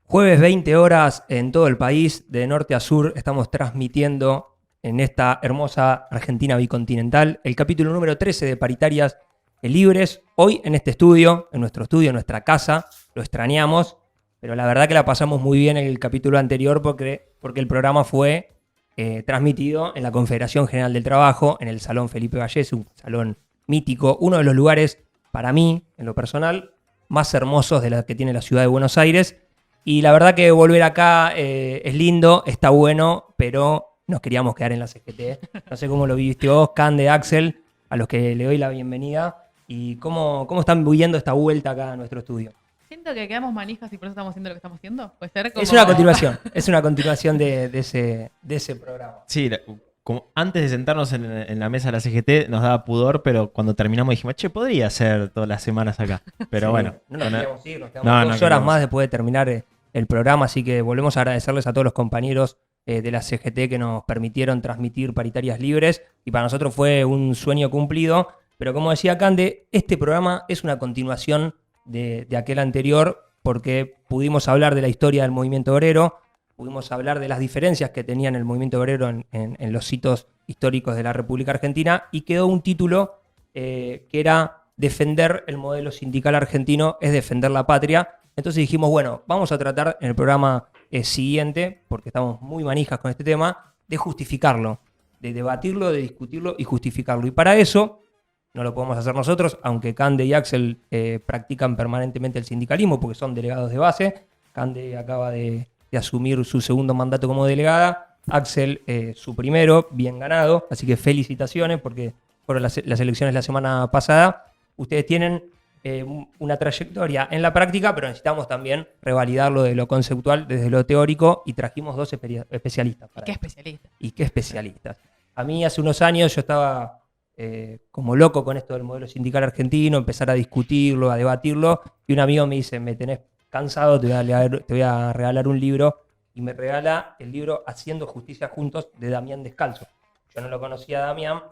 Jueves 20 horas en todo el país, de norte a sur, estamos transmitiendo en esta hermosa Argentina bicontinental el capítulo número 13 de Paritarias Libres. Hoy en este estudio, en nuestra casa, lo extrañamos, pero la verdad que la pasamos muy bien en el capítulo anterior porque el programa fue transmitido en la Confederación General del Trabajo, en el Salón Felipe Vallés, un salón mítico, uno de los lugares, para mí, en lo personal, más hermosos de la que tiene la ciudad de Buenos Aires. Y la verdad que volver acá es lindo, está bueno, pero nos queríamos quedar en la CGT. No sé cómo lo viviste vos, Cande, Axel, a los que le doy la bienvenida. ¿Y cómo están viviendo esta vuelta acá a nuestro estudio? Siento que quedamos manijas y por eso estamos haciendo lo que estamos haciendo. Puede ser como... Es una continuación de ese programa. Sí, como antes de sentarnos en la mesa de la CGT nos daba pudor, pero cuando terminamos dijimos, che, podría ser todas las semanas acá. Pero Sí, bueno. no nos queríamos ir, nos quedamos 2 horas más después de terminar el programa, así que volvemos a agradecerles a todos los compañeros de la CGT que nos permitieron transmitir Paritarias Libres, y para nosotros fue un sueño cumplido. Pero como decía Cande, este programa es una continuación de aquel anterior, porque pudimos hablar de la historia del movimiento obrero, pudimos hablar de las diferencias que tenía el movimiento obrero en los hitos históricos de la República Argentina, y quedó un título que era defender el modelo sindical argentino, es defender la patria. Entonces dijimos, bueno, vamos a tratar en el programa siguiente, porque estamos muy manijas con este tema, de justificarlo, de debatirlo, de discutirlo y justificarlo. Y para eso no lo podemos hacer nosotros, aunque Cande y Axel practican permanentemente el sindicalismo porque son delegados de base. Cande acaba de asumir su segundo mandato como delegada, Axel su primero, bien ganado, así que felicitaciones porque fueron las elecciones la semana pasada. Ustedes tienen una trayectoria en la práctica, pero necesitamos también revalidarlo de lo conceptual desde lo teórico, y trajimos 2 especialistas. ¿Y qué especialistas? ¿Y qué especialistas? A mí hace unos años yo estaba como loco con esto del modelo sindical argentino, empezar a discutirlo, a debatirlo, y un amigo me dice, me tenés cansado, te voy a regalar un libro, y me regala el libro Haciendo Justicia Juntos de Damián Descalzo. Yo no lo conocía a Damián,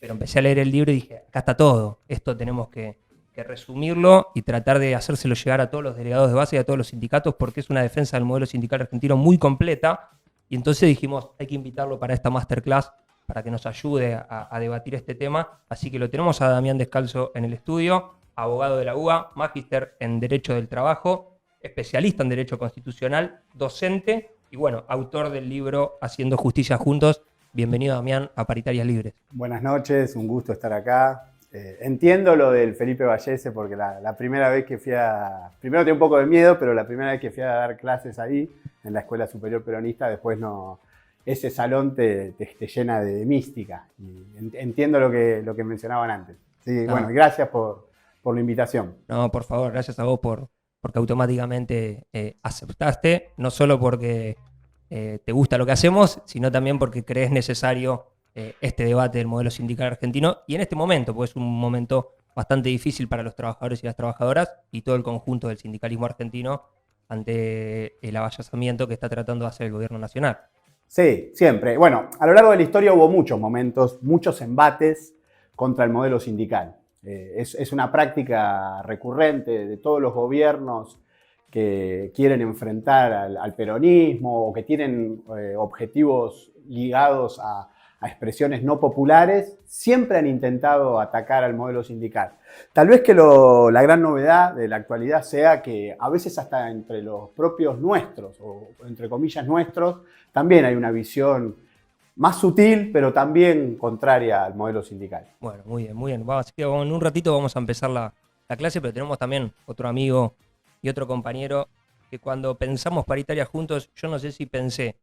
pero empecé a leer el libro y dije, acá está todo, esto tenemos que resumirlo y tratar de hacérselo llegar a todos los delegados de base y a todos los sindicatos, porque es una defensa del modelo sindical argentino muy completa. Y entonces dijimos, hay que invitarlo para esta masterclass, para que nos ayude a debatir este tema. Así que lo tenemos a Damián Descalzo en el estudio, abogado de la UBA, magíster en Derecho del Trabajo, especialista en Derecho Constitucional, docente y, bueno, autor del libro Haciendo Justicia Juntos. Bienvenido, Damián, a Paritarias Libres. Buenas noches, un gusto estar acá. Entiendo lo del Felipe Vallese porque la primera vez que primero tenía un poco de miedo, pero la primera vez que fui a dar clases ahí, en la Escuela Superior Peronista, después no, ese salón te llena de mística. Y entiendo lo que mencionaban antes. Sí, bueno, gracias por la invitación. No, por favor, gracias a vos porque automáticamente aceptaste, no solo porque te gusta lo que hacemos, sino también porque crees necesario este debate del modelo sindical argentino, y en este momento, pues es un momento bastante difícil para los trabajadores y las trabajadoras y todo el conjunto del sindicalismo argentino ante el avallazamiento que está tratando de hacer el gobierno nacional. Sí, siempre. Bueno, a lo largo de la historia hubo muchos momentos, muchos embates contra el modelo sindical. Es una práctica recurrente de todos los gobiernos que quieren enfrentar al peronismo o que tienen objetivos ligados a expresiones no populares, siempre han intentado atacar al modelo sindical. Tal vez que la gran novedad de la actualidad sea que a veces hasta entre los propios nuestros, o entre comillas nuestros, también hay una visión más sutil, pero también contraria al modelo sindical. Bueno, muy bien, muy bien. Así que en un ratito vamos a empezar la clase, pero tenemos también otro amigo y otro compañero que cuando pensamos paritarias juntos, yo no sé si pensé,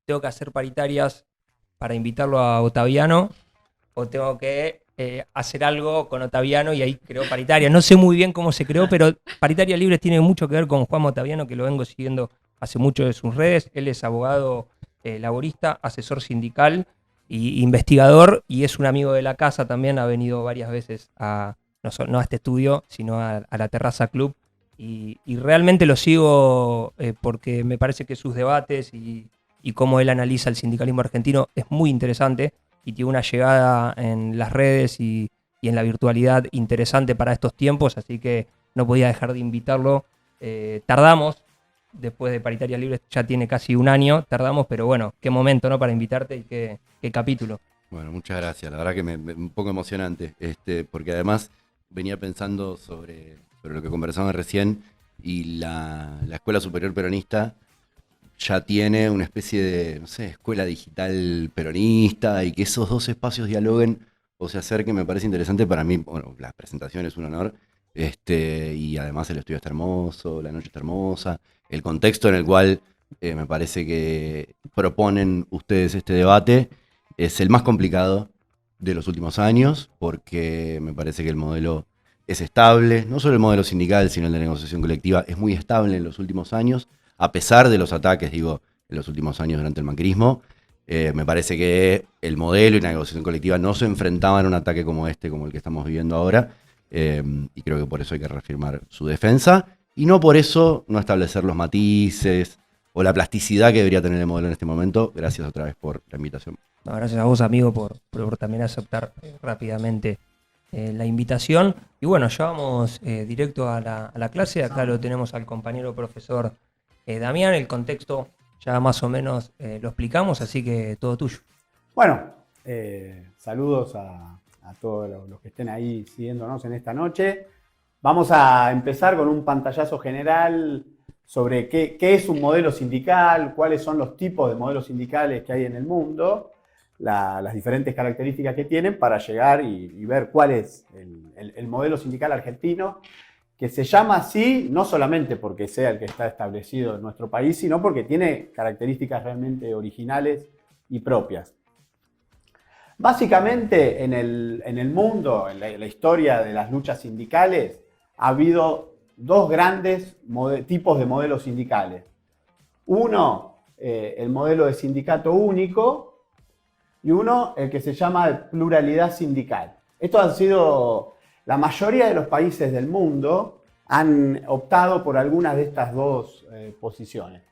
tengo que hacer paritarias para invitarlo a Ottaviano, o tengo que hacer algo con Ottaviano y ahí creó Paritarias. No sé muy bien cómo se creó, pero Paritarias Libres tiene mucho que ver con Juan Ottaviano, que lo vengo siguiendo hace mucho de sus redes. Él es abogado laborista, asesor sindical e investigador, y es un amigo de la casa también. Ha venido varias veces no a este estudio, sino a la Terraza Club, y realmente lo sigo porque me parece que sus debates y cómo él analiza el sindicalismo argentino es muy interesante, y tiene una llegada en las redes y en la virtualidad interesante para estos tiempos, así que no podía dejar de invitarlo. Tardamos después de Paritarias Libres ya tiene casi un año, tardamos, pero bueno, qué momento, ¿no? Para invitarte y qué capítulo. Bueno, muchas gracias. La verdad que un poco emocionante, porque además venía pensando sobre lo que conversamos recién y la Escuela Superior Peronista ya tiene una especie de, no sé, escuela digital peronista y que esos dos espacios dialoguen o se acerquen me parece interesante para mí. Bueno, la presentación es un honor y además el estudio está hermoso, la noche está hermosa, el contexto en el cual me parece que proponen ustedes este debate es el más complicado de los últimos años porque me parece que el modelo es estable, no solo el modelo sindical, sino el de negociación colectiva es muy estable en los últimos años, a pesar de los ataques, digo, en los últimos años durante el macrismo. Me parece que el modelo y la negociación colectiva no se enfrentaban a un ataque como este, como el que estamos viviendo ahora, y creo que por eso hay que reafirmar su defensa, y no por eso no establecer los matices o la plasticidad que debería tener el modelo en este momento. Gracias otra vez por la invitación. No, gracias a vos, amigo, por también aceptar rápidamente la invitación. Y bueno, ya vamos directo a la clase. Acá lo tenemos al compañero profesor Damián. El contexto ya más o menos lo explicamos, así que todo tuyo. Bueno, saludos a todos los que estén ahí siguiéndonos en esta noche. Vamos a empezar con un pantallazo general sobre qué es un modelo sindical, cuáles son los tipos de modelos sindicales que hay en el mundo, las diferentes características que tienen para llegar y ver cuál es el modelo sindical argentino, que se llama así no solamente porque sea el que está establecido en nuestro país, sino porque tiene características realmente originales y propias. Básicamente en el mundo, en la historia de las luchas sindicales, ha habido dos grandes tipos de modelos sindicales. Uno, el modelo de sindicato único, y uno, el que se llama de pluralidad sindical. Esto han sido, la mayoría de los países del mundo han optado por algunas de estas dos posiciones.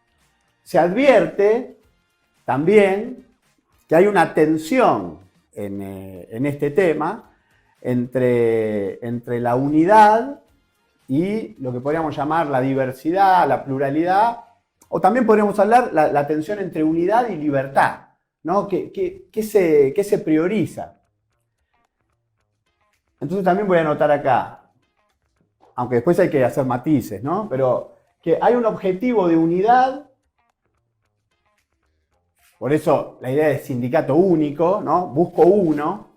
Se advierte también que hay una tensión en este tema entre la unidad y lo que podríamos llamar la diversidad, la pluralidad, o también podríamos hablar la tensión entre unidad y libertad, ¿no? ¿Qué se prioriza? Entonces también voy a anotar acá, aunque después hay que hacer matices, ¿no? Pero que hay un objetivo de unidad, por eso la idea de sindicato único, ¿no? Busco uno,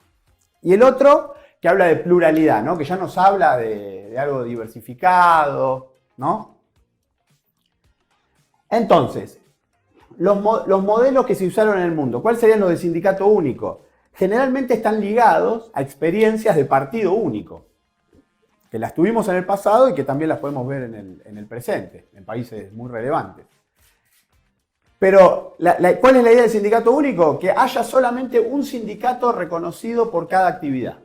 y el otro que habla de pluralidad, ¿no? Que ya nos habla de algo diversificado, ¿no? Entonces, los modelos que se usaron en el mundo, ¿cuáles serían los de sindicato único? Generalmente están ligados a experiencias de partido único, que las tuvimos en el pasado y que también las podemos ver en el presente, en países muy relevantes. Pero, ¿cuál es la idea del sindicato único? Que haya solamente un sindicato reconocido por cada actividad.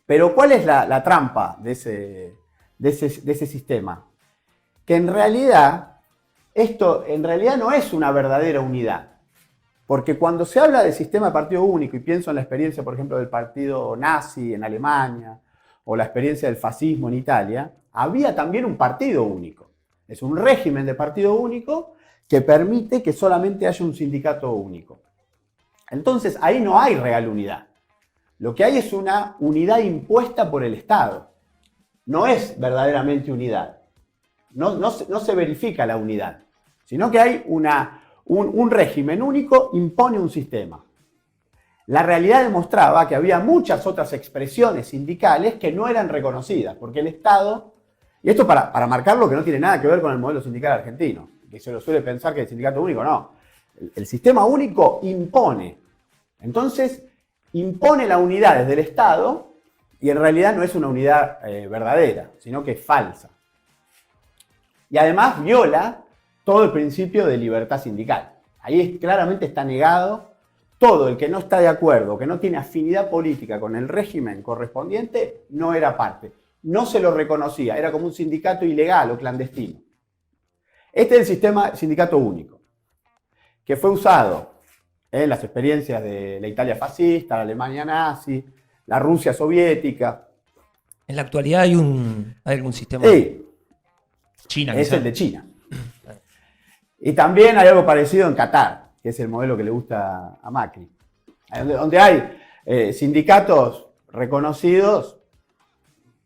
Pero, ¿cuál es la trampa de ese sistema? Que en realidad, esto no es una verdadera unidad. Porque cuando se habla del sistema de partido único, y pienso en la experiencia, por ejemplo, del partido nazi en Alemania, o la experiencia del fascismo en Italia, había también un partido único. Es un régimen de partido único que permite que solamente haya un sindicato único. Entonces, ahí no hay real unidad. Lo que hay es una unidad impuesta por el Estado. No es verdaderamente unidad. No se verifica la unidad, sino que hay un régimen único impone un sistema. La realidad demostraba que había muchas otras expresiones sindicales que no eran reconocidas, porque el Estado, y esto para marcarlo que no tiene nada que ver con el modelo sindical argentino, que se lo suele pensar que el sindicato único no. El sistema único impone. Entonces, impone la unidad desde el Estado y en realidad no es una unidad verdadera, sino que es falsa. Y además viola todo el principio de libertad sindical. Ahí claramente está negado. Todo el que no está de acuerdo, que no tiene afinidad política con el régimen correspondiente, no era parte. No se lo reconocía, era como un sindicato ilegal o clandestino. Este es el sistema sindicato único, que fue usado en las experiencias de la Italia fascista, la Alemania nazi, la Rusia soviética. En la actualidad hay algún sistema. Sí, China, es quizá. el de China. Y también hay algo parecido en Qatar, que es el modelo que le gusta a Macri, donde hay sindicatos reconocidos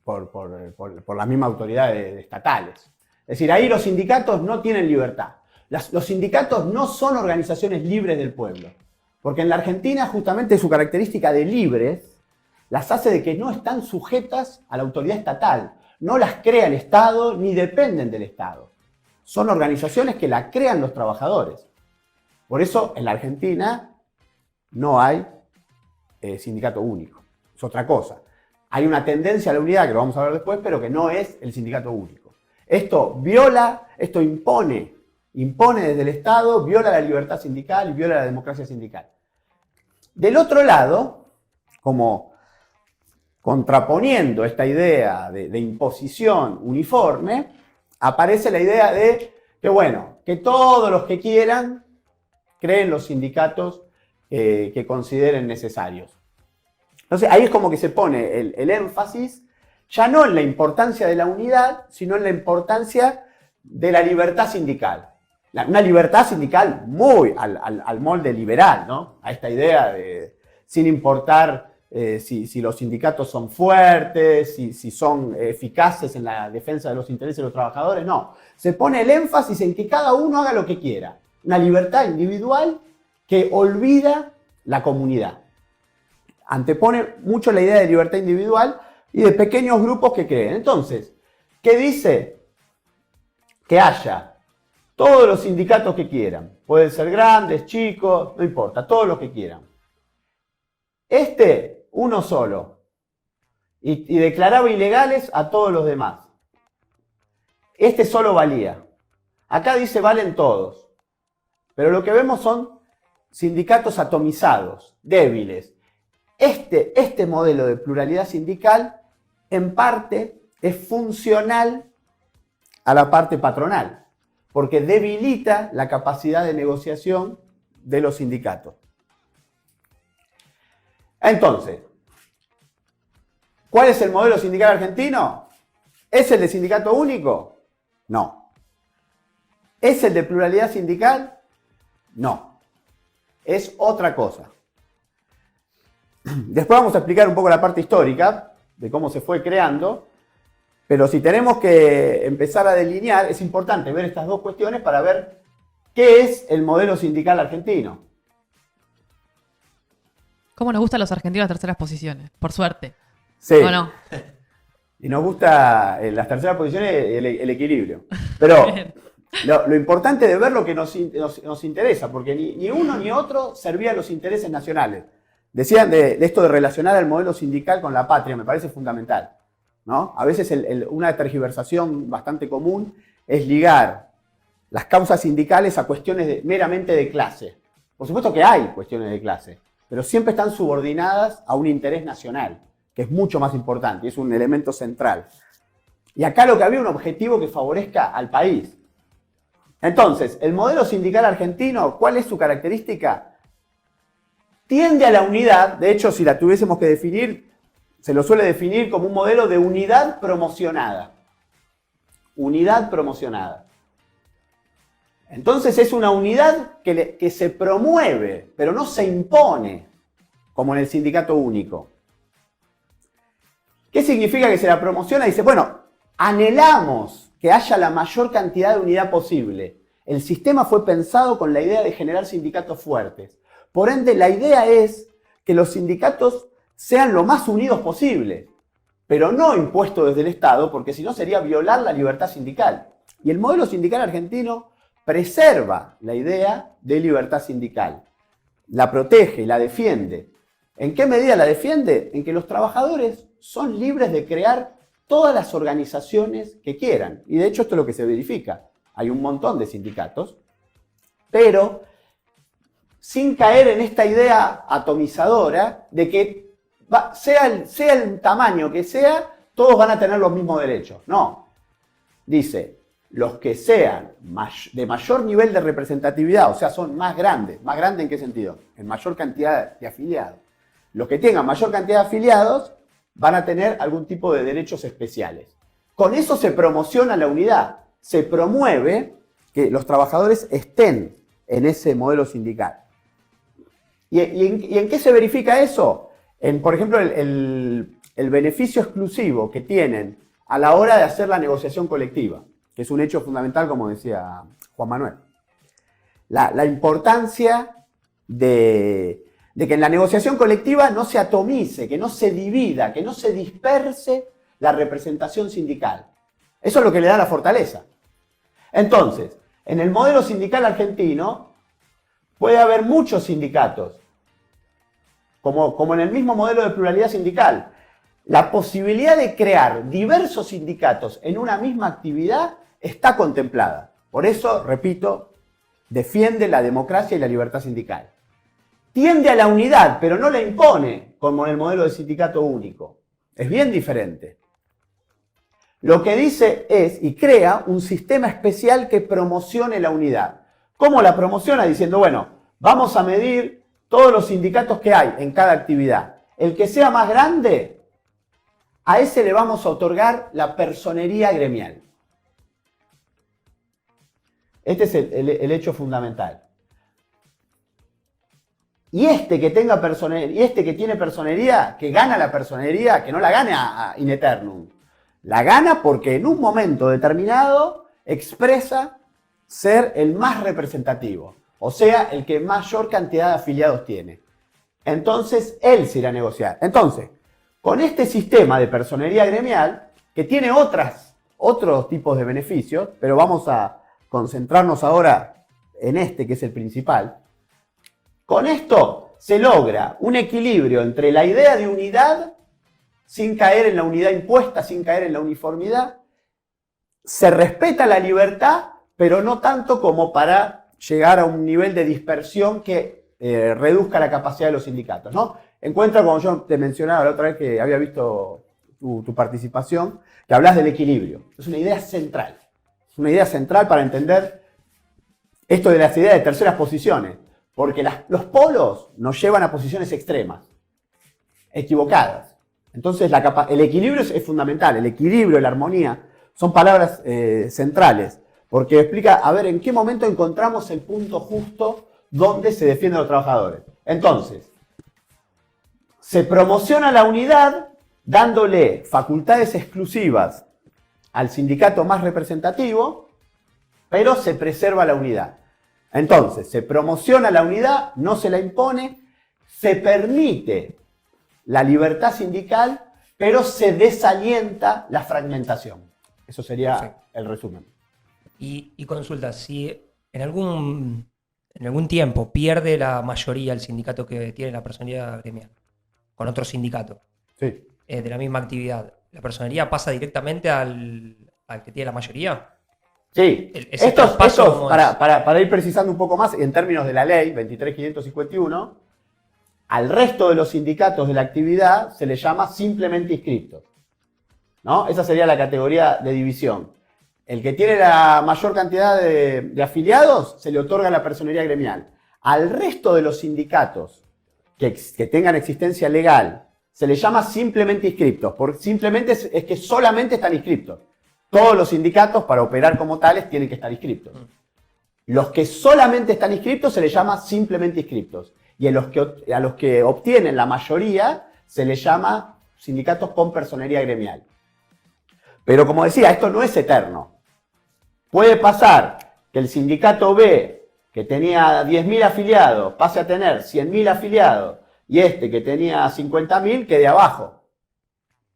por la misma autoridad estatales. Es decir, ahí los sindicatos no tienen libertad. Los sindicatos no son organizaciones libres del pueblo, porque en la Argentina justamente su característica de libres las hace de que no están sujetas a la autoridad estatal, no las crea el Estado ni dependen del Estado. Son organizaciones que la crean los trabajadores. Por eso en la Argentina no hay sindicato único. Es otra cosa. Hay una tendencia a la unidad, que lo vamos a ver después, pero que no es el sindicato único. Esto impone desde el Estado, viola la libertad sindical y viola la democracia sindical. Del otro lado, como contraponiendo esta idea de imposición uniforme, aparece la idea de que, bueno, que todos los que quieran creen los sindicatos que consideren necesarios. Entonces ahí es como que se pone el énfasis ya no en la importancia de la unidad, sino en la importancia de la libertad sindical. Una libertad sindical muy al molde liberal, ¿no? A esta idea de, sin importar si los sindicatos son fuertes, si son eficaces en la defensa de los intereses de los trabajadores, no. Se pone el énfasis en que cada uno haga lo que quiera. Una libertad individual que olvida la comunidad. Antepone mucho la idea de libertad individual y de pequeños grupos que creen. Entonces, ¿qué dice? Que haya todos los sindicatos que quieran. Pueden ser grandes, chicos, no importa, todos los que quieran. Uno solo. Y declaraba ilegales a todos los demás. Solo valía. Acá dice valen todos. Pero lo que vemos son sindicatos atomizados, débiles. Este modelo de pluralidad sindical, en parte, es funcional a la parte patronal, porque debilita la capacidad de negociación de los sindicatos. Entonces, ¿cuál es el modelo sindical argentino? ¿Es el de sindicato único? No. ¿Es el de pluralidad sindical? No. Es otra cosa. Después vamos a explicar un poco la parte histórica de cómo se fue creando, pero si tenemos que empezar a delinear, es importante ver estas dos cuestiones para ver qué es el modelo sindical argentino. ¿Cómo nos gustan los argentinos las terceras posiciones? Por suerte. Sí. ¿O no? Y nos gusta en las terceras posiciones el equilibrio. Pero lo importante de ver lo que nos interesa, porque ni uno ni otro servía a los intereses nacionales. Decían de esto de relacionar el modelo sindical con la patria, me parece fundamental, ¿no? A veces una tergiversación bastante común es ligar las causas sindicales a cuestiones meramente de clase. Por supuesto que hay cuestiones de clase, pero siempre están subordinadas a un interés nacional, que es mucho más importante y es un elemento central. Y acá lo que había un objetivo que favorezca al país. Entonces, el modelo sindical argentino, ¿cuál es su característica? Tiende a la unidad. De hecho, si la tuviésemos que definir, se lo suele definir como un modelo de unidad promocionada. Unidad promocionada. Entonces es una unidad que se promueve, pero no se impone, como en el sindicato único. ¿Qué significa que se la promociona? Dice, bueno, anhelamos que haya la mayor cantidad de unidad posible. El sistema fue pensado con la idea de generar sindicatos fuertes. Por ende, la idea es que los sindicatos sean lo más unidos posible, pero no impuestos desde el Estado, porque si no sería violar la libertad sindical. Y el modelo sindical argentino preserva la idea de libertad sindical, la protege y la defiende. ¿En qué medida la defiende? En que los trabajadores son libres de crear todas las organizaciones que quieran. Y de hecho esto es lo que se verifica. Hay un montón de sindicatos, pero sin caer en esta idea atomizadora de que sea el tamaño que sea, todos van a tener los mismos derechos. No. Dice, los que sean de mayor nivel de representatividad, o sea, son más grandes. ¿Más grandes en qué sentido? En mayor cantidad de afiliados. Los que tengan mayor cantidad de afiliados van a tener algún tipo de derechos especiales. Con eso se promociona la unidad. Se promueve que los trabajadores estén en ese modelo sindical. ¿Y en qué se verifica eso? Por ejemplo, el beneficio exclusivo que tienen a la hora de hacer la negociación colectiva, que es un hecho fundamental, como decía Juan Manuel. La importancia de que en la negociación colectiva no se atomice, que no se divida, que no se disperse la representación sindical. Eso es lo que le da la fortaleza. Entonces, en el modelo sindical argentino puede haber muchos sindicatos, como en el mismo modelo de pluralidad sindical. La posibilidad de crear diversos sindicatos en una misma actividad está contemplada. Por eso, repito, defiende la democracia y la libertad sindical. Tiende a la unidad, pero no la impone, como en el modelo de sindicato único. Es bien diferente. Lo que dice es, y crea un sistema especial que promocione la unidad. ¿Cómo la promociona? Diciendo, bueno, vamos a medir todos los sindicatos que hay en cada actividad. El que sea más grande, a ese le vamos a otorgar la personería gremial. Este es el hecho fundamental. Y este que tenga personería, y este que tiene personería, que gana la personería, que no la gana in eternum. La gana porque en un momento determinado expresa ser el más representativo. O sea, el que mayor cantidad de afiliados tiene. Entonces, él se irá a negociar. Entonces, con este sistema de personería gremial, que tiene otros tipos de beneficios, pero vamos a concentrarnos ahora en este que es el principal, con esto se logra un equilibrio entre la idea de unidad, sin caer en la unidad impuesta, sin caer en la uniformidad, se respeta la libertad, pero no tanto como para llegar a un nivel de dispersión que reduzca la capacidad de los sindicatos, ¿no? Encuentra, como yo te mencionaba la otra vez que había visto tu participación, que hablas del equilibrio. Es una idea central. Es una idea central para entender esto de las ideas de terceras posiciones. Porque los polos nos llevan a posiciones extremas, equivocadas. Entonces el equilibrio es fundamental. El equilibrio, la armonía, son palabras centrales. Porque explica, a ver, en qué momento encontramos el punto justo donde se defienden los trabajadores. Entonces, se promociona la unidad dándole facultades exclusivas al sindicato más representativo, pero se preserva la unidad. Entonces, se promociona la unidad, no se la impone, se permite la libertad sindical, pero se desalienta la fragmentación. Eso sería el resumen. Y consulta, si en algún tiempo pierde la mayoría el sindicato que tiene la personería gremial con otro sindicato sí. De la misma actividad, ¿la personería pasa directamente al que tiene la mayoría? Sí, esto para ir precisando un poco más, en términos de la ley 23.551, al resto de los sindicatos de la actividad se les llama simplemente inscriptos, ¿no? Esa sería la categoría de división. El que tiene la mayor cantidad de afiliados se le otorga la personería gremial. Al resto de los sindicatos que tengan existencia legal se les llama simplemente inscriptos, porque simplemente es que solamente están inscriptos. Todos los sindicatos, para operar como tales, tienen que estar inscriptos. Los que solamente están inscriptos se les llama simplemente inscriptos. Y a los que obtienen la mayoría se les llama sindicatos con personería gremial. Pero como decía, esto no es eterno. Puede pasar que el sindicato B, que tenía 10.000 afiliados, pase a tener 100.000 afiliados, y este que tenía 50.000 quede abajo.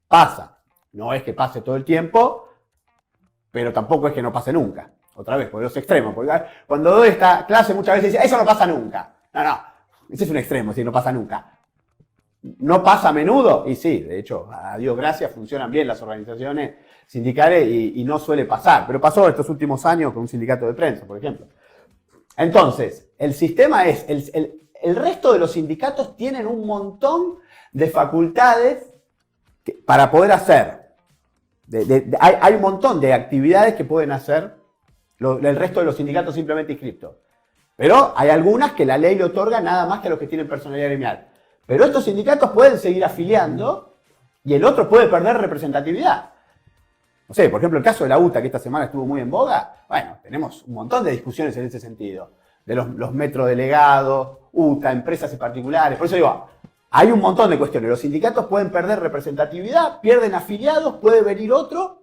Pasa. No es que pase todo el tiempo, pero tampoco es que no pase nunca. Otra vez, por los extremos. Porque cuando doy esta clase muchas veces dice, eso no pasa nunca. No, ese es un extremo, si no pasa nunca. ¿No pasa a menudo? Y sí, de hecho, a Dios gracias, funcionan bien las organizaciones sindicales y no suele pasar. Pero pasó estos últimos años con un sindicato de prensa, por ejemplo. Entonces, el sistema es, el resto de los sindicatos tienen un montón de facultades para poder hacer. Hay un montón de actividades que pueden hacer el resto de los sindicatos simplemente inscriptos. Pero hay algunas que la ley le otorga nada más que a los que tienen personalidad gremial. Pero estos sindicatos pueden seguir afiliando y el otro puede perder representatividad. no sé, por ejemplo, el caso de la UTA, que esta semana estuvo muy en boga, bueno, tenemos un montón de discusiones en ese sentido, de los metrodelegados, UTA, empresas particulares, por eso digo, hay un montón de cuestiones. Los sindicatos pueden perder representatividad, pierden afiliados, puede venir otro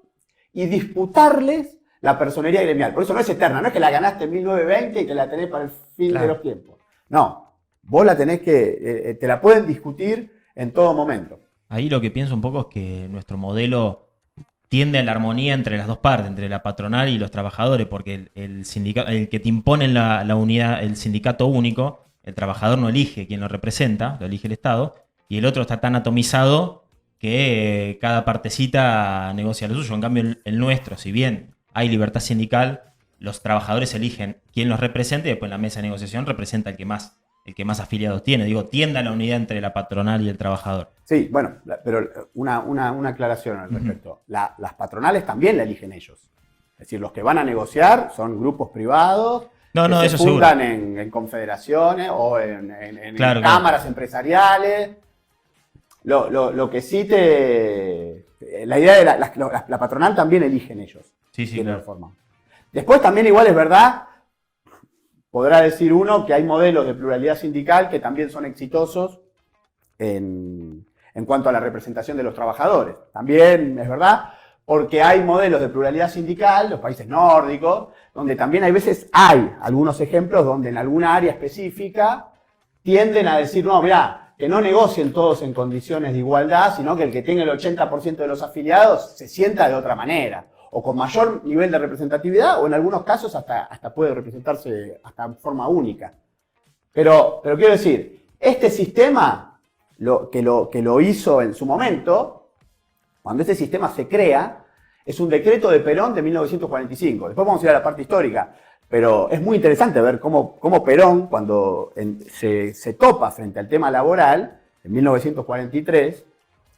y disputarles la personería gremial. Por eso no es eterna, no es que la ganaste en 1920 y que la tenés para el fin de los tiempos. No, vos la tenés que, te la pueden discutir en todo momento. Ahí lo que pienso un poco es que nuestro modelo tiende a la armonía entre las dos partes, entre la patronal y los trabajadores, porque el sindicato, el que te impone la unidad, el sindicato único, el trabajador no elige quién lo representa, lo elige el Estado, y el otro está tan atomizado que cada partecita negocia lo suyo. En cambio, el nuestro, si bien hay libertad sindical, los trabajadores eligen quién los representa y después en la mesa de negociación representa el que más afiliados tiene. Digo, tiende a la unidad entre la patronal y el trabajador. Sí, bueno, pero una aclaración al respecto. Las patronales también la eligen ellos. Es decir, los que van a negociar son grupos privados que se fundan en confederaciones o en cámaras empresariales. Lo que sí la idea de la patronal también eligen ellos. Sí, claro. Forma. Después también igual es verdad, podrá decir uno que hay modelos de pluralidad sindical que también son exitosos en cuanto a la representación de los trabajadores. También es verdad, porque hay modelos de pluralidad sindical, los países nórdicos, donde también hay veces algunos ejemplos donde en alguna área específica tienden a decir, no, mirá, que no negocien todos en condiciones de igualdad, sino que el que tenga el 80% de los afiliados se sienta de otra manera, o con mayor nivel de representatividad, o en algunos casos hasta puede representarse hasta en forma única. Pero quiero decir, este sistema, que lo hizo en su momento, cuando este sistema se crea, es un decreto de Perón de 1945. Después vamos a ir a la parte histórica, pero es muy interesante ver cómo Perón, cuando se topa frente al tema laboral, en 1943,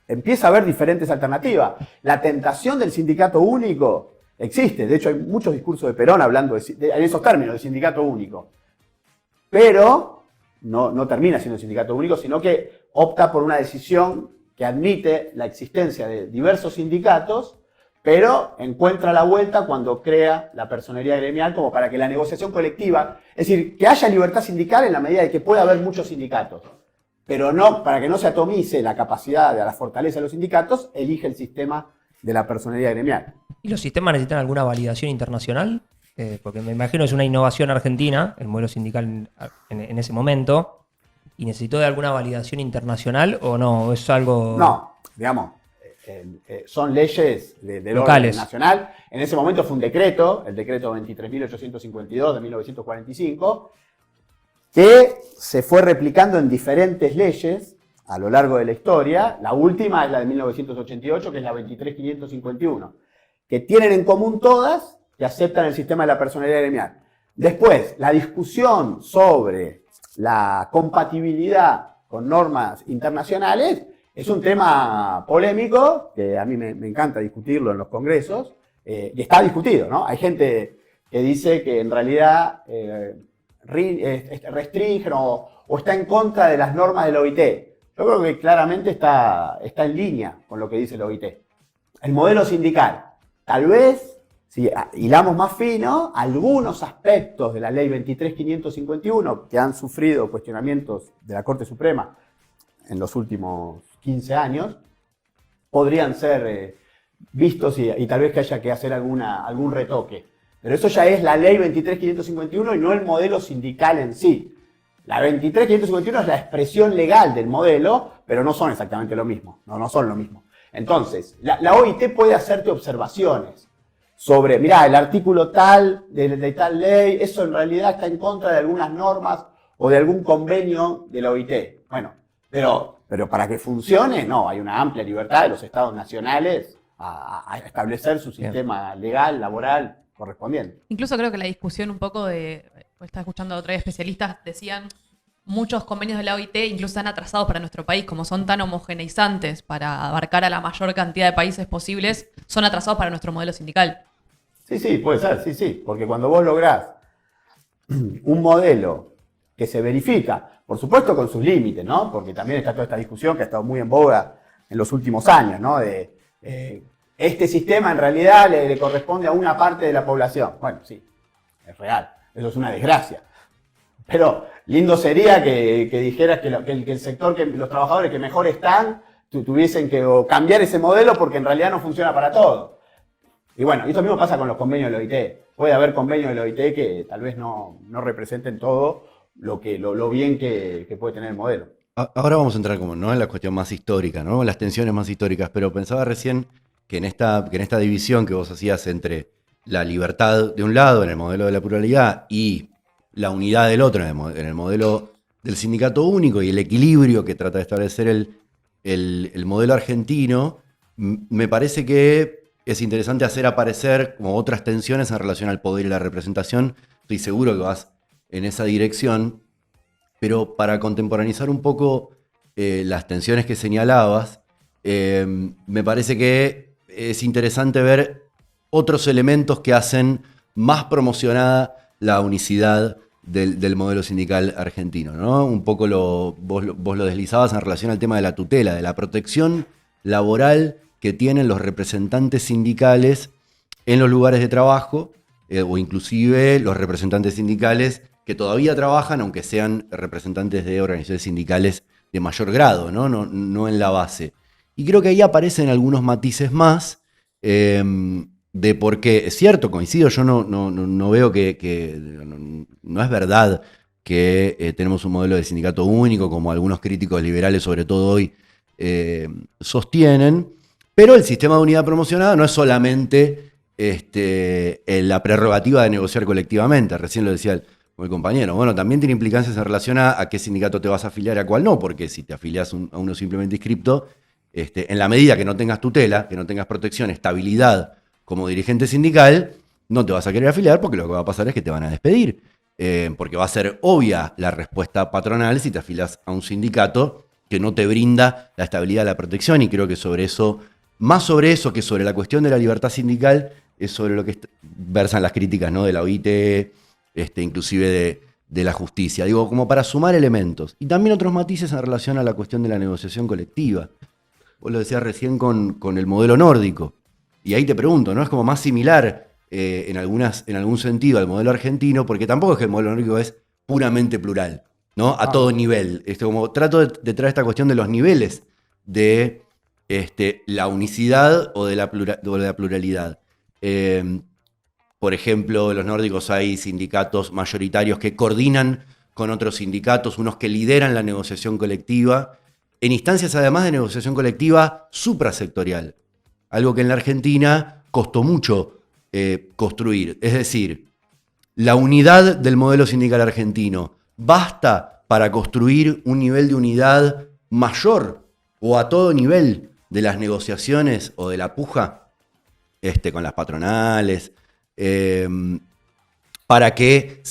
empieza a ver diferentes alternativas. La tentación del sindicato único existe. De hecho, hay muchos discursos de Perón hablando en esos términos, de sindicato único. Pero no termina siendo sindicato único, sino que opta por una decisión que admite la existencia de diversos sindicatos, pero encuentra la vuelta cuando crea la personería gremial como para que la negociación colectiva, es decir, que haya libertad sindical en la medida de que pueda haber muchos sindicatos, pero no, para que no se atomice la capacidad de la fortaleza de los sindicatos, elige el sistema de la personería gremial. ¿Y los sistemas necesitan alguna validación internacional? Porque me imagino es una innovación argentina, el modelo sindical en ese momento, ¿y necesitó de alguna validación internacional o no? ¿Es algo...? No, digamos, son leyes del orden nacional. En ese momento fue un decreto, el decreto 23.852 de 1945, que se fue replicando en diferentes leyes a lo largo de la historia. La última es la de 1988, que es la 23.551, que tienen en común todas que aceptan el sistema de la personería gremial. Después, la discusión sobre la compatibilidad con normas internacionales es un tema polémico, que a mí me encanta discutirlo en los congresos, y está discutido, ¿no? Hay gente que dice que en realidad restringen o está en contra de las normas de la OIT. Yo creo que claramente está en línea con lo que dice la OIT. El modelo sindical, tal vez, si hilamos más fino, algunos aspectos de la ley 23.551 que han sufrido cuestionamientos de la Corte Suprema en los últimos 15 años, podrían ser vistos y tal vez que haya que hacer algún retoque. Pero eso ya es la ley 23.551 y no el modelo sindical en sí. La 23.551 es la expresión legal del modelo, pero no son exactamente lo mismo. No son lo mismo. Entonces, la OIT puede hacerte observaciones sobre, mirá, el artículo tal de tal ley, eso en realidad está en contra de algunas normas o de algún convenio de la OIT. Bueno, pero para que funcione, no, hay una amplia libertad de los estados nacionales a establecer su sistema legal, laboral correspondiente. Incluso creo que la discusión un poco estaba escuchando a otros especialistas, decían muchos convenios de la OIT incluso están atrasados para nuestro país, como son tan homogeneizantes para abarcar a la mayor cantidad de países posibles, son atrasados para nuestro modelo sindical. Sí, puede ser, sí, porque cuando vos lográs un modelo que se verifica, por supuesto con sus límites, ¿no? Porque también está toda esta discusión que ha estado muy en boga en los últimos años, ¿no? este sistema en realidad le corresponde a una parte de la población. Bueno, sí, es real, eso es una desgracia. Pero lindo sería que dijeras que el sector, que los trabajadores que mejor están, tuviesen que cambiar ese modelo porque en realidad no funciona para todos. Y bueno, esto mismo pasa con los convenios del OIT. Puede haber convenios del OIT que tal vez no representen todo lo bien que puede tener el modelo. Ahora vamos a entrar como, ¿no?, en la cuestión más histórica, ¿no?, las tensiones más históricas, pero pensaba recién que en esta división que vos hacías entre la libertad de un lado en el modelo de la pluralidad y la unidad del otro en el modelo del sindicato único y el equilibrio que trata de establecer el modelo argentino, me parece que es interesante hacer aparecer como otras tensiones en relación al poder y la representación. Estoy seguro que vas en esa dirección, pero para contemporaneizar un poco las tensiones que señalabas, me parece que es interesante ver otros elementos que hacen más promocionada la unicidad del modelo sindical argentino, ¿no? Un poco vos lo deslizabas en relación al tema de la tutela, de la protección laboral que tienen los representantes sindicales en los lugares de trabajo, o inclusive los representantes sindicales que todavía trabajan, aunque sean representantes de organizaciones sindicales de mayor grado, ¿no? No en la base. Y creo que ahí aparecen algunos matices más de por qué. Es cierto, coincido, yo no veo no es verdad que tenemos un modelo de sindicato único, como algunos críticos liberales, sobre todo hoy, sostienen, pero el sistema de unidad promocionada no es solamente la prerrogativa de negociar colectivamente, recién lo decía el compañero. Bueno, también tiene implicancias en relación a qué sindicato te vas a afiliar y a cuál no, porque si te afilias a uno simplemente inscripto, en la medida que no tengas tutela, que no tengas protección, estabilidad como dirigente sindical, no te vas a querer afiliar porque lo que va a pasar es que te van a despedir. Porque va a ser obvia la respuesta patronal si te afilias a un sindicato que no te brinda la estabilidad, la protección, y creo que sobre eso, más sobre eso que sobre la cuestión de la libertad sindical, es sobre lo que versan las críticas, ¿no?, de la OIT, inclusive de la justicia. Digo, como para sumar elementos. Y también otros matices en relación a la cuestión de la negociación colectiva. Vos lo decías recién con el modelo nórdico. Y ahí te pregunto, ¿no? Es como más similar en algún sentido al modelo argentino, porque tampoco es que el modelo nórdico es puramente plural, ¿no? A todo nivel. Como trato de traer esta cuestión de los niveles de la unicidad o de la pluralidad. Por ejemplo, en los nórdicos hay sindicatos mayoritarios que coordinan con otros sindicatos, unos que lideran la negociación colectiva, en instancias además de negociación colectiva suprasectorial, algo que en la Argentina costó mucho construir. Es decir, la unidad del modelo sindical argentino basta para construir un nivel de unidad mayor o a todo nivel de las negociaciones o de la puja con las patronales, para que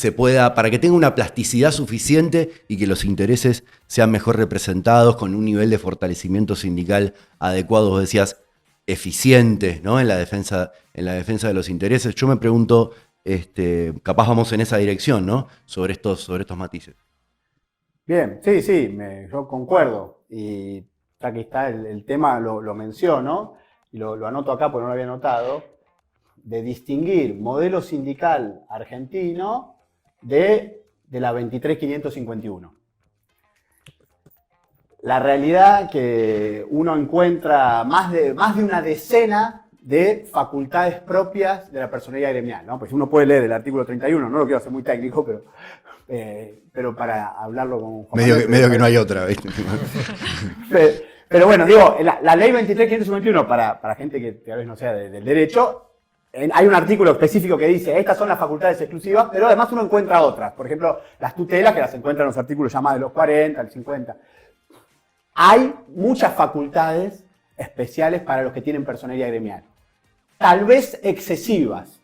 tenga una plasticidad suficiente y que los intereses sean mejor representados con un nivel de fortalecimiento sindical adecuado, vos decías, eficiente, ¿no?, en la defensa de los intereses. Yo me pregunto, capaz vamos en esa dirección, ¿no?, sobre estos matices. Bien, sí, yo concuerdo. Y aquí está el tema, lo menciono, y lo anoto acá porque no lo había notado, de distinguir modelo sindical argentino de la 23.551. La realidad que uno encuentra más de una decena de facultades propias de la personería gremial, ¿no? Pues uno puede leer el artículo 31, no lo quiero hacer muy técnico, pero para hablarlo con Juan Manuel, medio que no hay otra, ¿viste? Pero bueno, digo, la ley 23.551, para gente que tal vez no sea del derecho, hay un artículo específico que dice, estas son las facultades exclusivas, pero además uno encuentra otras. Por ejemplo, las tutelas, que las encuentra en los artículos ya más de los 40, el 50. Hay muchas facultades especiales para los que tienen personería gremial. Tal vez excesivas.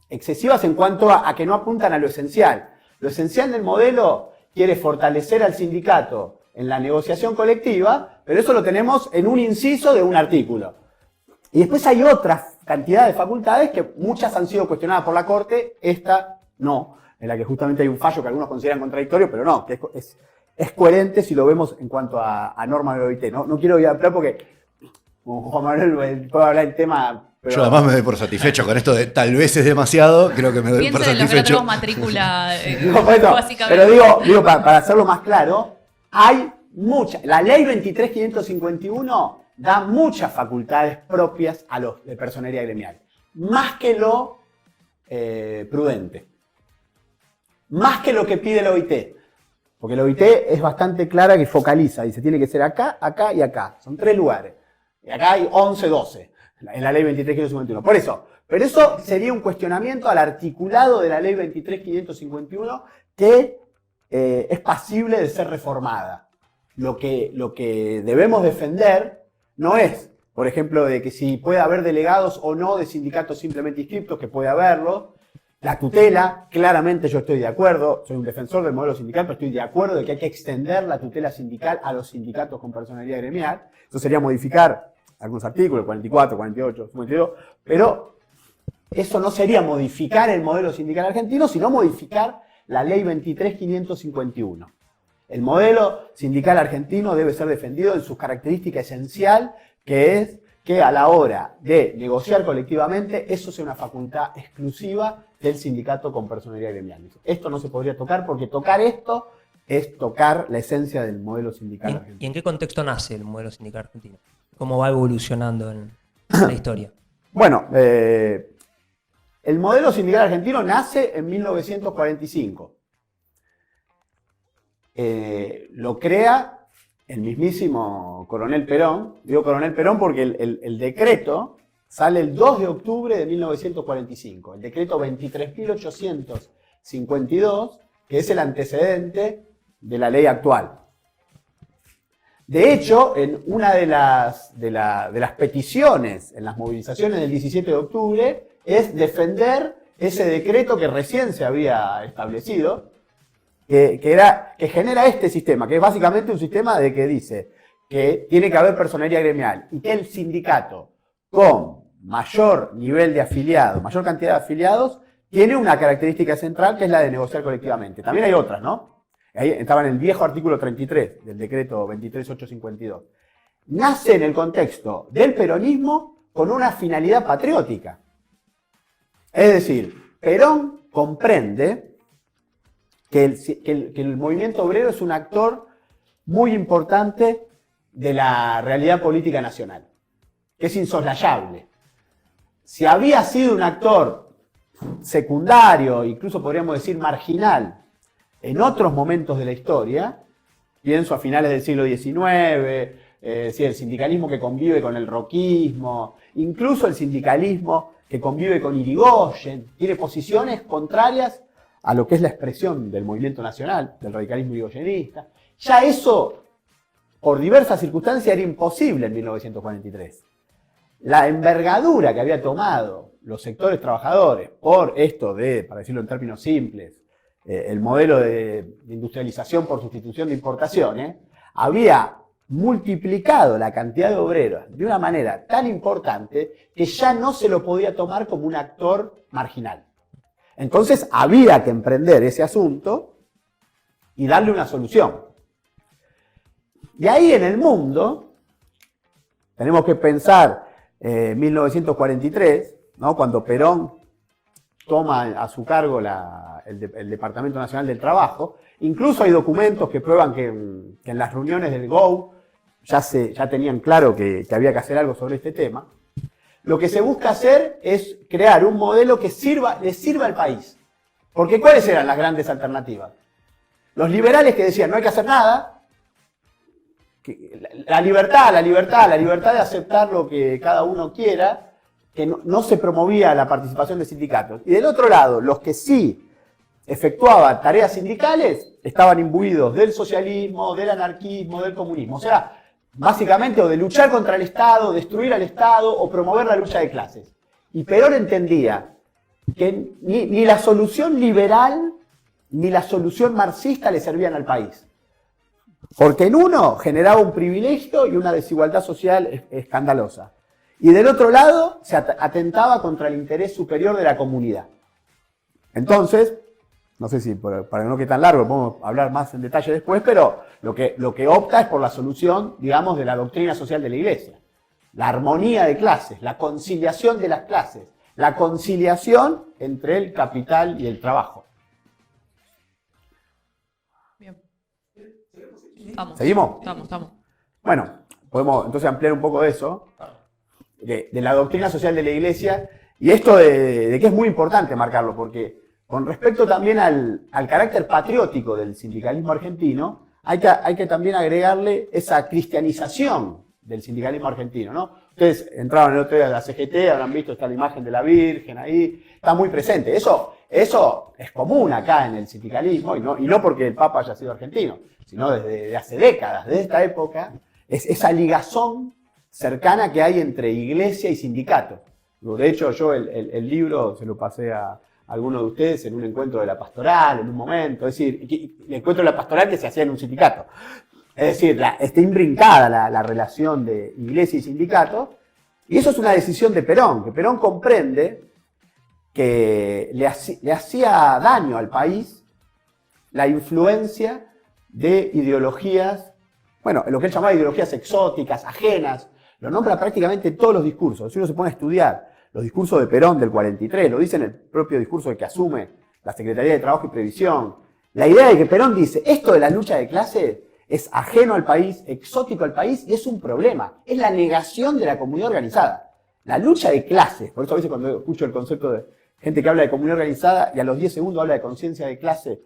Excesivas en cuanto a que no apuntan a lo esencial. Lo esencial del modelo quiere fortalecer al sindicato en la negociación colectiva, pero eso lo tenemos en un inciso de un artículo. Y después hay otra cantidad de facultades que muchas han sido cuestionadas por la Corte, esta no, en la que justamente hay un fallo que algunos consideran contradictorio, pero no, que es coherente si lo vemos en cuanto a normas de OIT. No quiero ir a ampliar porque Juan Manuel puede hablar del tema. Pero... Yo además me doy por satisfecho con esto de tal vez es demasiado, creo que me doy por Piensen en los que no satisfecho. tenemos matrícula, No, bueno, básicamente. pero digo para hacerlo más claro, hay la ley 23.551 da muchas facultades propias a los de personería gremial, más que lo prudente, más que lo que pide la OIT, porque la OIT es bastante clara que focaliza, dice tiene que ser acá, acá y acá, son 3 lugares, y acá hay 11, 12 en la ley 23.551, por eso, pero eso sería un cuestionamiento al articulado de la ley 23.551 que es pasible de ser reformada. Lo que debemos defender no es, por ejemplo, de que si puede haber delegados o no de sindicatos simplemente inscriptos, que puede haberlo. La tutela, claramente yo estoy de acuerdo, soy un defensor del modelo sindical, pero estoy de acuerdo de que hay que extender la tutela sindical a los sindicatos con personalidad gremial. Eso sería modificar algunos artículos, 44, 48, 52, pero eso no sería modificar el modelo sindical argentino, sino modificar la ley 23.551. El modelo sindical argentino debe ser defendido en su característica esencial, que es que a la hora de negociar colectivamente, eso sea una facultad exclusiva del sindicato con personalidad gremial. Esto no se podría tocar porque tocar esto es tocar la esencia del modelo sindical argentino. ¿Y en qué contexto nace el modelo sindical argentino? ¿Cómo va evolucionando en la historia? Bueno, el modelo sindical argentino nace en 1945. Lo crea el mismísimo Coronel Perón. Digo Coronel Perón porque el decreto sale el 2 de octubre de 1945. El decreto 23.852, que es el antecedente de la ley actual. De hecho, en una de las peticiones en las movilizaciones del 17 de octubre es defender ese decreto que recién se había establecido, que genera este sistema, que es básicamente un sistema de que dice que tiene que haber personería gremial y que el sindicato con mayor nivel de afiliados, mayor cantidad de afiliados, tiene una característica central que es la de negociar colectivamente. También hay otras, ¿no? Ahí estaba en el viejo artículo 33 del decreto 23.852. Nace en el contexto del peronismo con una finalidad patriótica. Es decir, Perón comprende que el movimiento obrero es un actor muy importante de la realidad política nacional, que es insoslayable. Si había sido un actor secundario, incluso podríamos decir marginal, en otros momentos de la historia, pienso a finales del siglo XIX, el sindicalismo que convive con el roquismo, incluso el sindicalismo que convive con Irigoyen, tiene posiciones contrarias a lo que es la expresión del movimiento nacional, del radicalismo irigoyenista. Ya eso, por diversas circunstancias, era imposible en 1943. La envergadura que había tomado los sectores trabajadores por esto de, para decirlo en términos simples, el modelo de industrialización por sustitución de importaciones, había multiplicado la cantidad de obreros de una manera tan importante que ya no se lo podía tomar como un actor marginal. Entonces había que emprender ese asunto y darle una solución. Y ahí en el mundo, tenemos que pensar 1943, ¿no? Cuando Perón toma a su cargo el Departamento Nacional del Trabajo. Incluso hay documentos que prueban que en las reuniones del GOU ya tenían claro que había que hacer algo sobre este tema. Lo que se busca hacer es crear un modelo que le sirva al país. Porque ¿cuáles eran las grandes alternativas? Los liberales que decían no hay que hacer nada, la libertad de aceptar lo que cada uno quiera, que no se promovía la participación de sindicatos. Y del otro lado, los que sí efectuaban tareas sindicales estaban imbuidos del socialismo, del anarquismo, del comunismo. O sea, básicamente o de luchar contra el Estado, destruir al Estado o promover la lucha de clases. Y Perón entendía que ni la solución liberal ni la solución marxista le servían al país. Porque en uno generaba un privilegio y una desigualdad social escandalosa. Y del otro lado se atentaba contra el interés superior de la comunidad. Entonces, no sé si para que no quede tan largo, podemos hablar más en detalle después, pero lo que opta es por la solución, digamos, de la doctrina social de la Iglesia. la armonía de clases, la conciliación de las clases, la conciliación entre el capital y el trabajo. Bien. Estamos. ¿Seguimos? Estamos. Bueno, podemos entonces ampliar un poco de eso, de la doctrina social de la Iglesia, y esto de que es muy importante marcarlo, porque con respecto también al carácter patriótico del sindicalismo argentino, hay que también agregarle esa cristianización del sindicalismo argentino, ¿no? Ustedes entraron el otro día a la CGT, habrán visto, está la imagen de la Virgen ahí, está muy presente. Eso es común acá en el sindicalismo, y no porque el Papa haya sido argentino, sino desde hace décadas, desde esta época, es esa ligazón cercana que hay entre iglesia y sindicato. De hecho, yo el libro se lo pasé a algunos de ustedes en un encuentro de la pastoral, en un momento, es decir, el encuentro de la pastoral que se hacía en un sindicato. Es decir, está imbrincada la relación de iglesia y sindicato, y eso es una decisión de Perón, que Perón comprende que le hacía daño al país la influencia de ideologías, bueno, lo que él llamaba ideologías exóticas, ajenas, lo nombra prácticamente en todos los discursos. Si uno se pone a estudiar los discursos de Perón del 43, lo dice en el propio discurso de que asume la Secretaría de Trabajo y Previsión, la idea de que Perón dice, esto de la lucha de clases es ajeno al país, exótico al país, y es un problema. Es la negación de la comunidad organizada. La lucha de clases, por eso a veces cuando escucho el concepto de gente que habla de comunidad organizada y a los 10 segundos habla de conciencia de clase,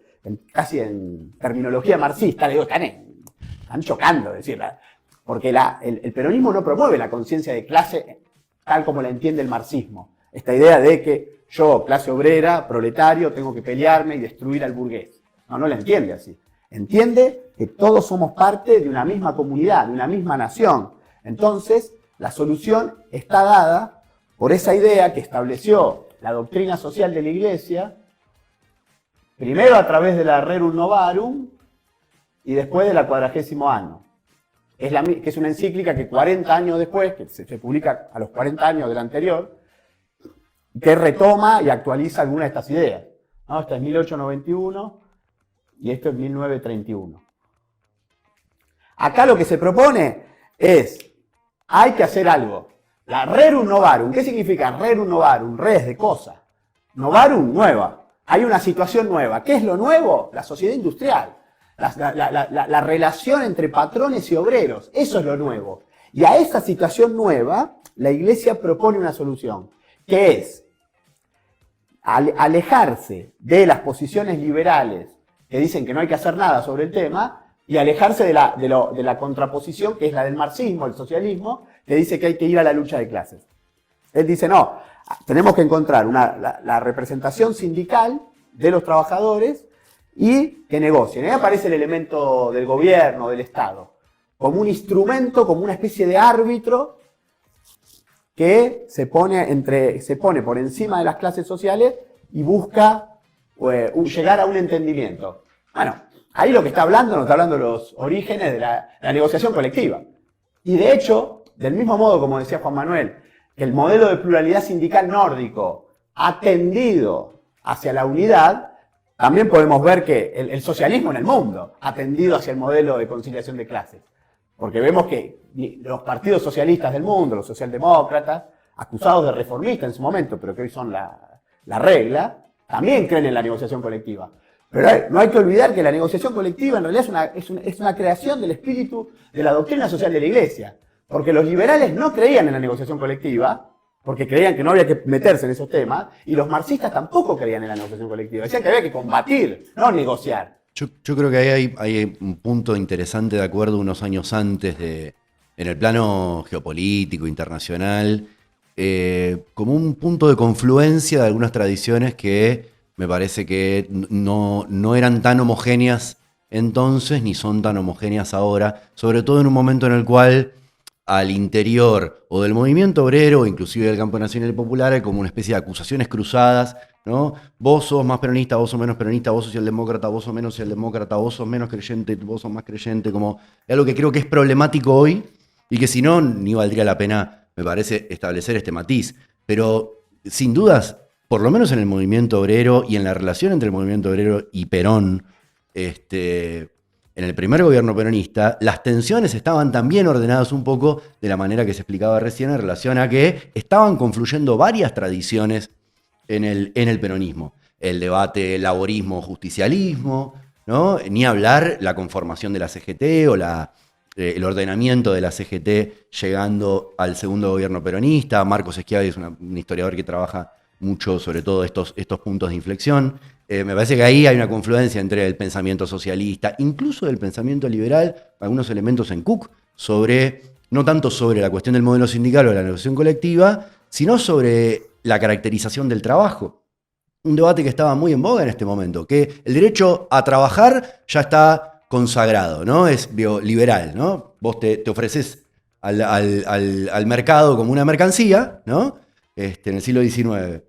casi en terminología marxista, le digo, están chocando, decirla. Porque el peronismo no promueve la conciencia de clase tal como la entiende el marxismo. Esta idea de que yo, clase obrera, proletario, tengo que pelearme y destruir al burgués. No la entiende así. Entiende que todos somos parte de una misma comunidad, de una misma nación. Entonces, la solución está dada por esa idea que estableció la doctrina social de la Iglesia, primero a través de la Rerum Novarum y después de la 40º Anno. Que es una encíclica que 40 años después, que se publica a los 40 años del anterior, que retoma y actualiza algunas de estas ideas. ¿No? Esta es 1891 y esto es 1931. Acá lo que se propone es, hay que hacer algo. La Rerum Novarum, ¿qué significa Rerum Novarum? Res de cosa. Novarum, nueva. Hay una situación nueva. ¿Qué es lo nuevo? La sociedad industrial. La relación entre patrones y obreros. Eso es lo nuevo. Y a esa situación nueva, la Iglesia propone una solución, que es alejarse de las posiciones liberales que dicen que no hay que hacer nada sobre el tema, y alejarse de la contraposición, que es la del marxismo, el socialismo, que dice que hay que ir a la lucha de clases. Él dice, no, tenemos que encontrar la representación sindical de los trabajadores y que negocien. Ahí aparece el elemento del gobierno, del Estado, como un instrumento, como una especie de árbitro que se pone por encima de las clases sociales y busca llegar a un entendimiento. Bueno, ahí lo que está hablando, nos está hablando de los orígenes de la negociación colectiva. Y de hecho, del mismo modo, como decía Juan Manuel, que el modelo de pluralidad sindical nórdico ha tendido hacia la unidad, también podemos ver que el socialismo en el mundo ha tendido hacia el modelo de conciliación de clases. Porque vemos que los partidos socialistas del mundo, los socialdemócratas, acusados de reformistas en su momento, pero que hoy son la regla, también creen en la negociación colectiva. Pero no hay que olvidar que la negociación colectiva en realidad es una creación del espíritu de la doctrina social de la Iglesia. Porque los liberales no creían en la negociación colectiva, porque creían que no había que meterse en esos temas, y los marxistas tampoco creían en la negociación colectiva. Decían que había que combatir, no negociar. Yo creo que ahí hay un punto interesante de acuerdo unos años antes en el plano geopolítico, internacional, como un punto de confluencia de algunas tradiciones que me parece que no eran tan homogéneas entonces ni son tan homogéneas ahora, sobre todo en un momento en el cual al interior o del movimiento obrero, inclusive del campo nacional y popular, hay como una especie de acusaciones cruzadas, ¿no? Vos sos más peronista, vos sos menos peronista, vos sos socialdemócrata, vos sos menos socialdemócrata, vos sos menos creyente, vos sos más creyente, como es algo que creo que es problemático hoy y que si no, ni valdría la pena, me parece, establecer este matiz. Pero sin dudas, por lo menos en el movimiento obrero y en la relación entre el movimiento obrero y Perón, en en el primer gobierno peronista, las tensiones estaban también ordenadas un poco de la manera que se explicaba recién en relación a que estaban confluyendo varias tradiciones en el peronismo. El debate laborismo-justicialismo, ¿no? Ni hablar la conformación de la CGT o el ordenamiento de la CGT llegando al segundo gobierno peronista. Marcos Schiavi es un historiador que trabaja mucho sobre todo estos puntos de inflexión. Me parece que ahí hay una confluencia entre el pensamiento socialista, incluso del pensamiento liberal, algunos elementos en Cook, no tanto sobre la cuestión del modelo sindical o de la negociación colectiva, sino sobre la caracterización del trabajo. Un debate que estaba muy en boga en este momento, que el derecho a trabajar ya está consagrado, ¿no? Es liberal, ¿no? Vos te ofreces al mercado como una mercancía, ¿no? En el siglo XIX.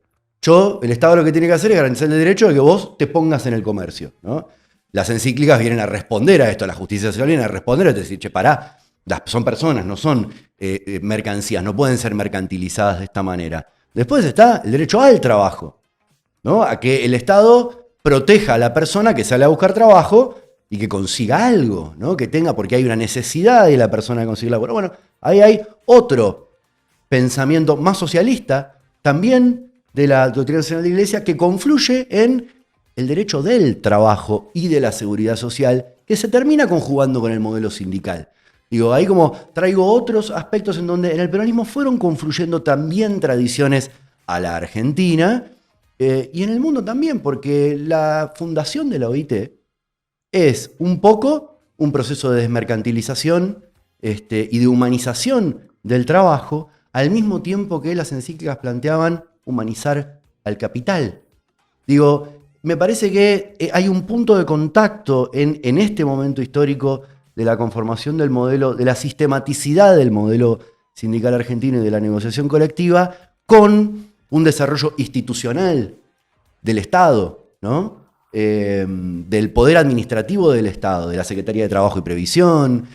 El Estado lo que tiene que hacer es garantizar el derecho de que vos te pongas en el comercio, ¿no? Las encíclicas vienen a responder a esto, la justicia social viene a responder a decir, che, pará, son personas, no son mercancías, no pueden ser mercantilizadas de esta manera. Después está el derecho al trabajo, ¿no? A que el Estado proteja a la persona que sale a buscar trabajo y que consiga algo, ¿no? Que tenga, porque hay una necesidad de la persona de conseguir algo. Bueno, ahí hay otro pensamiento más socialista, también de la doctrina nacional de la Iglesia, que confluye en el derecho del trabajo y de la seguridad social, que se termina conjugando con el modelo sindical. Digo, ahí como traigo otros aspectos en donde en el peronismo fueron confluyendo también tradiciones a la Argentina, y en el mundo también, porque la fundación de la OIT es un poco un proceso de desmercantilización y de humanización del trabajo, al mismo tiempo que las encíclicas planteaban humanizar al capital. Digo, me parece que hay un punto de contacto en este momento histórico de la conformación del modelo, de la sistematicidad del modelo sindical argentino y de la negociación colectiva, con un desarrollo institucional del Estado, ¿no? Del poder administrativo del Estado, de la Secretaría de Trabajo y Previsión,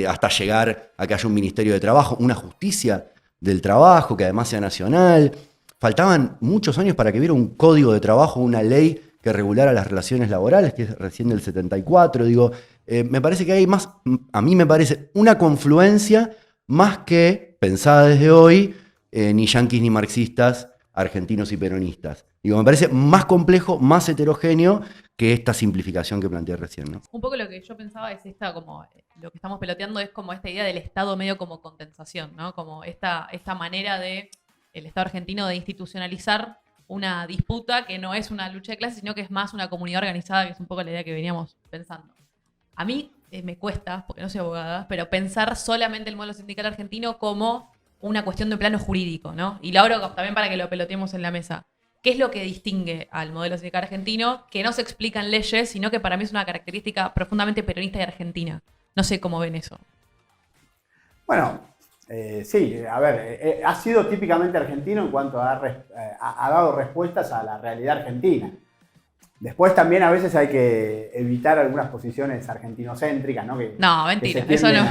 hasta llegar a que haya un Ministerio de Trabajo, una justicia del trabajo que además sea nacional. Faltaban muchos años para que hubiera un código de trabajo, una ley que regulara las relaciones laborales, que es recién del 74. Digo, me parece que hay más, a mí me parece, una confluencia más que, pensada desde hoy, ni yanquis ni marxistas, argentinos y peronistas. Digo, me parece más complejo, más heterogéneo que esta simplificación que planteé recién, ¿no? Un poco lo que yo pensaba es como lo que estamos peloteando es como esta idea del Estado medio como condensación, ¿no? Como esta manera de el Estado argentino de institucionalizar una disputa que no es una lucha de clases, sino que es más una comunidad organizada, que es un poco la idea que veníamos pensando. A mí me cuesta, porque no soy abogada, pero pensar solamente el modelo sindical argentino como una cuestión de plano jurídico, ¿no? Y lo abro también para que lo peloteemos en la mesa. ¿Qué es lo que distingue al modelo sindical argentino? Que no se explica en leyes, sino que para mí es una característica profundamente peronista y argentina. No sé cómo ven eso. Bueno, sí, a ver, ha sido típicamente argentino en cuanto ha dado respuestas a la realidad argentina. Después también a veces hay que evitar algunas posiciones argentinocéntricas, ¿no? No, mentira, eso no.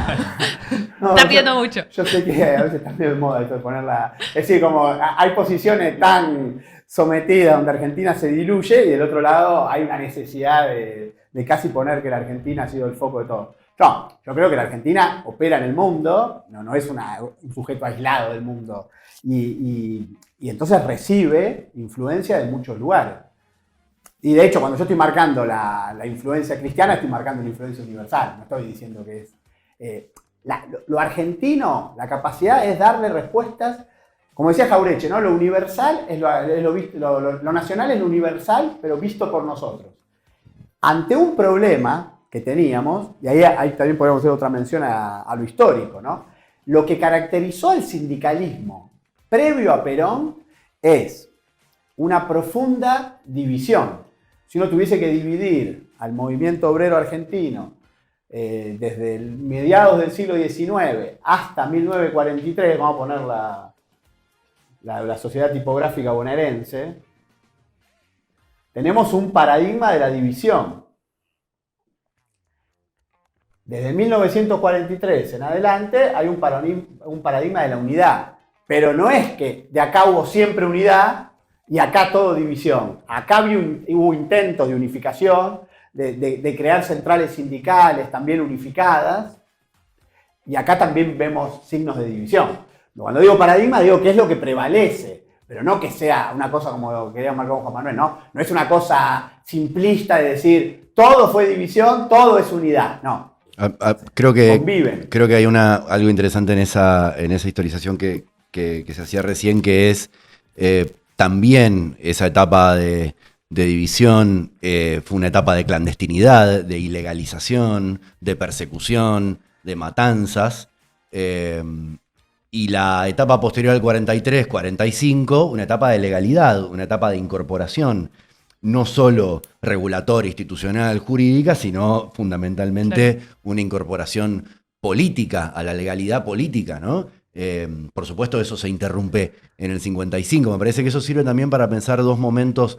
No, está pidiendo mucho. Yo sé que a veces también es moda esto de ponerla. Es decir, como hay posiciones tan sometidas donde Argentina se diluye y del otro lado hay una necesidad de casi poner que la Argentina ha sido el foco de todo. No, yo creo que la Argentina opera en el mundo, no es un sujeto aislado del mundo y entonces recibe influencia de muchos lugares. Y de hecho, cuando yo estoy marcando la influencia cristiana, estoy marcando la influencia universal. No estoy diciendo que es... lo argentino, la capacidad es darle respuestas, como decía Jauretche, ¿no? Lo universal es lo nacional es lo universal, pero visto por nosotros. Ante un problema que teníamos, y ahí también podemos hacer otra mención a lo histórico, ¿no? Lo que caracterizó al sindicalismo previo a Perón es una profunda división. Si uno tuviese que dividir al movimiento obrero argentino desde mediados del siglo XIX hasta 1943, vamos a poner la sociedad tipográfica bonaerense, tenemos un paradigma de la división. Desde 1943 en adelante hay un paradigma de la unidad, pero no es que de acá hubo siempre unidad y acá todo división. Acá hubo intentos de unificación de crear centrales sindicales también unificadas. Y acá también vemos signos de división. Cuando digo paradigma, digo qué es lo que prevalece, pero no que sea una cosa como quería marcar Juan Manuel, ¿no? No es una cosa simplista de decir todo fue división, todo es unidad, no. Creo que conviven. Creo que hay algo interesante en esa historización que se hacía recién, que es también esa etapa de división fue una etapa de clandestinidad, de ilegalización, de persecución, de matanzas. Y la etapa posterior al 43, 45, una etapa de legalidad, una etapa de incorporación, no solo regulatoria, institucional, jurídica, sino fundamentalmente una incorporación política, a la legalidad política, ¿no? Por supuesto, eso se interrumpe en el 55. Me parece que eso sirve también para pensar dos momentos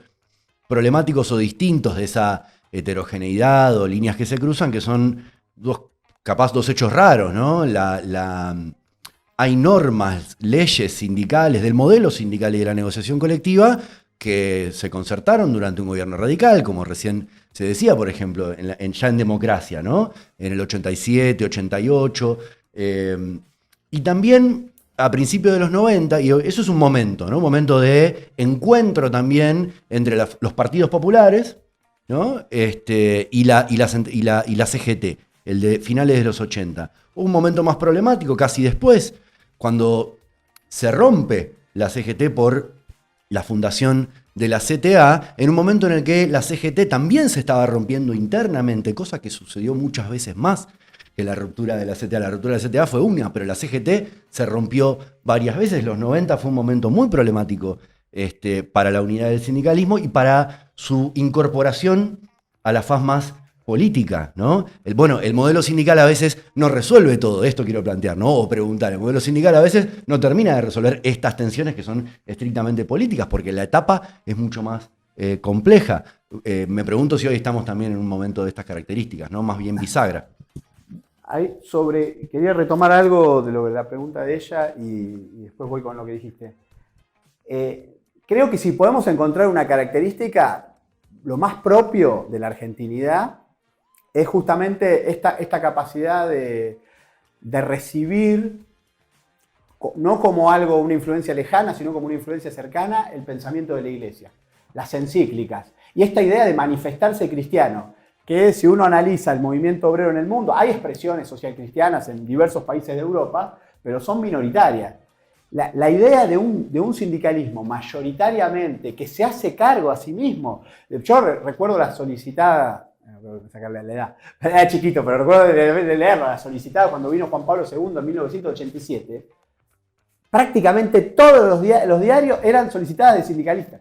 problemáticos o distintos de esa heterogeneidad o líneas que se cruzan, que son capaz dos hechos raros, ¿no? Hay normas, leyes sindicales, del modelo sindical y de la negociación colectiva que se concertaron durante un gobierno radical, como recién se decía, por ejemplo, ya en democracia, ¿no? En el 87, 88, y también a principios de los 90, y eso es un momento, ¿no? Un momento de encuentro también entre los partidos populares, ¿no? Y la CGT, el de finales de los 80. Un momento más problemático casi después, cuando se rompe la CGT por la fundación de la CTA, en un momento en el que la CGT también se estaba rompiendo internamente, cosa que sucedió muchas veces más que la ruptura de la CTA. La ruptura de la CTA fue una, pero la CGT se rompió varias veces. Los 90 fue un momento muy problemático para la unidad del sindicalismo y para su incorporación a la faz más política, ¿no? El modelo sindical a veces no resuelve todo, esto quiero plantear, ¿no? O preguntar, el modelo sindical a veces no termina de resolver estas tensiones que son estrictamente políticas, porque la etapa es mucho más compleja. Me pregunto si hoy estamos también en un momento de estas características, ¿no? Más bien bisagra. Quería retomar algo de la pregunta de ella y después voy con lo que dijiste. Creo que si podemos encontrar una característica, lo más propio de la argentinidad es justamente esta capacidad de recibir, no como algo, una influencia lejana, sino como una influencia cercana, el pensamiento de la Iglesia, las encíclicas. Y esta idea de manifestarse cristiano, que si uno analiza el movimiento obrero en el mundo, hay expresiones socialcristianas en diversos países de Europa, pero son minoritarias. La idea de un sindicalismo mayoritariamente que se hace cargo a sí mismo, yo recuerdo la solicitada, sacarle la edad, era chiquito, pero recuerdo de leerla, la solicitada cuando vino Juan Pablo II en 1987, prácticamente todos los diarios eran solicitadas de sindicalistas,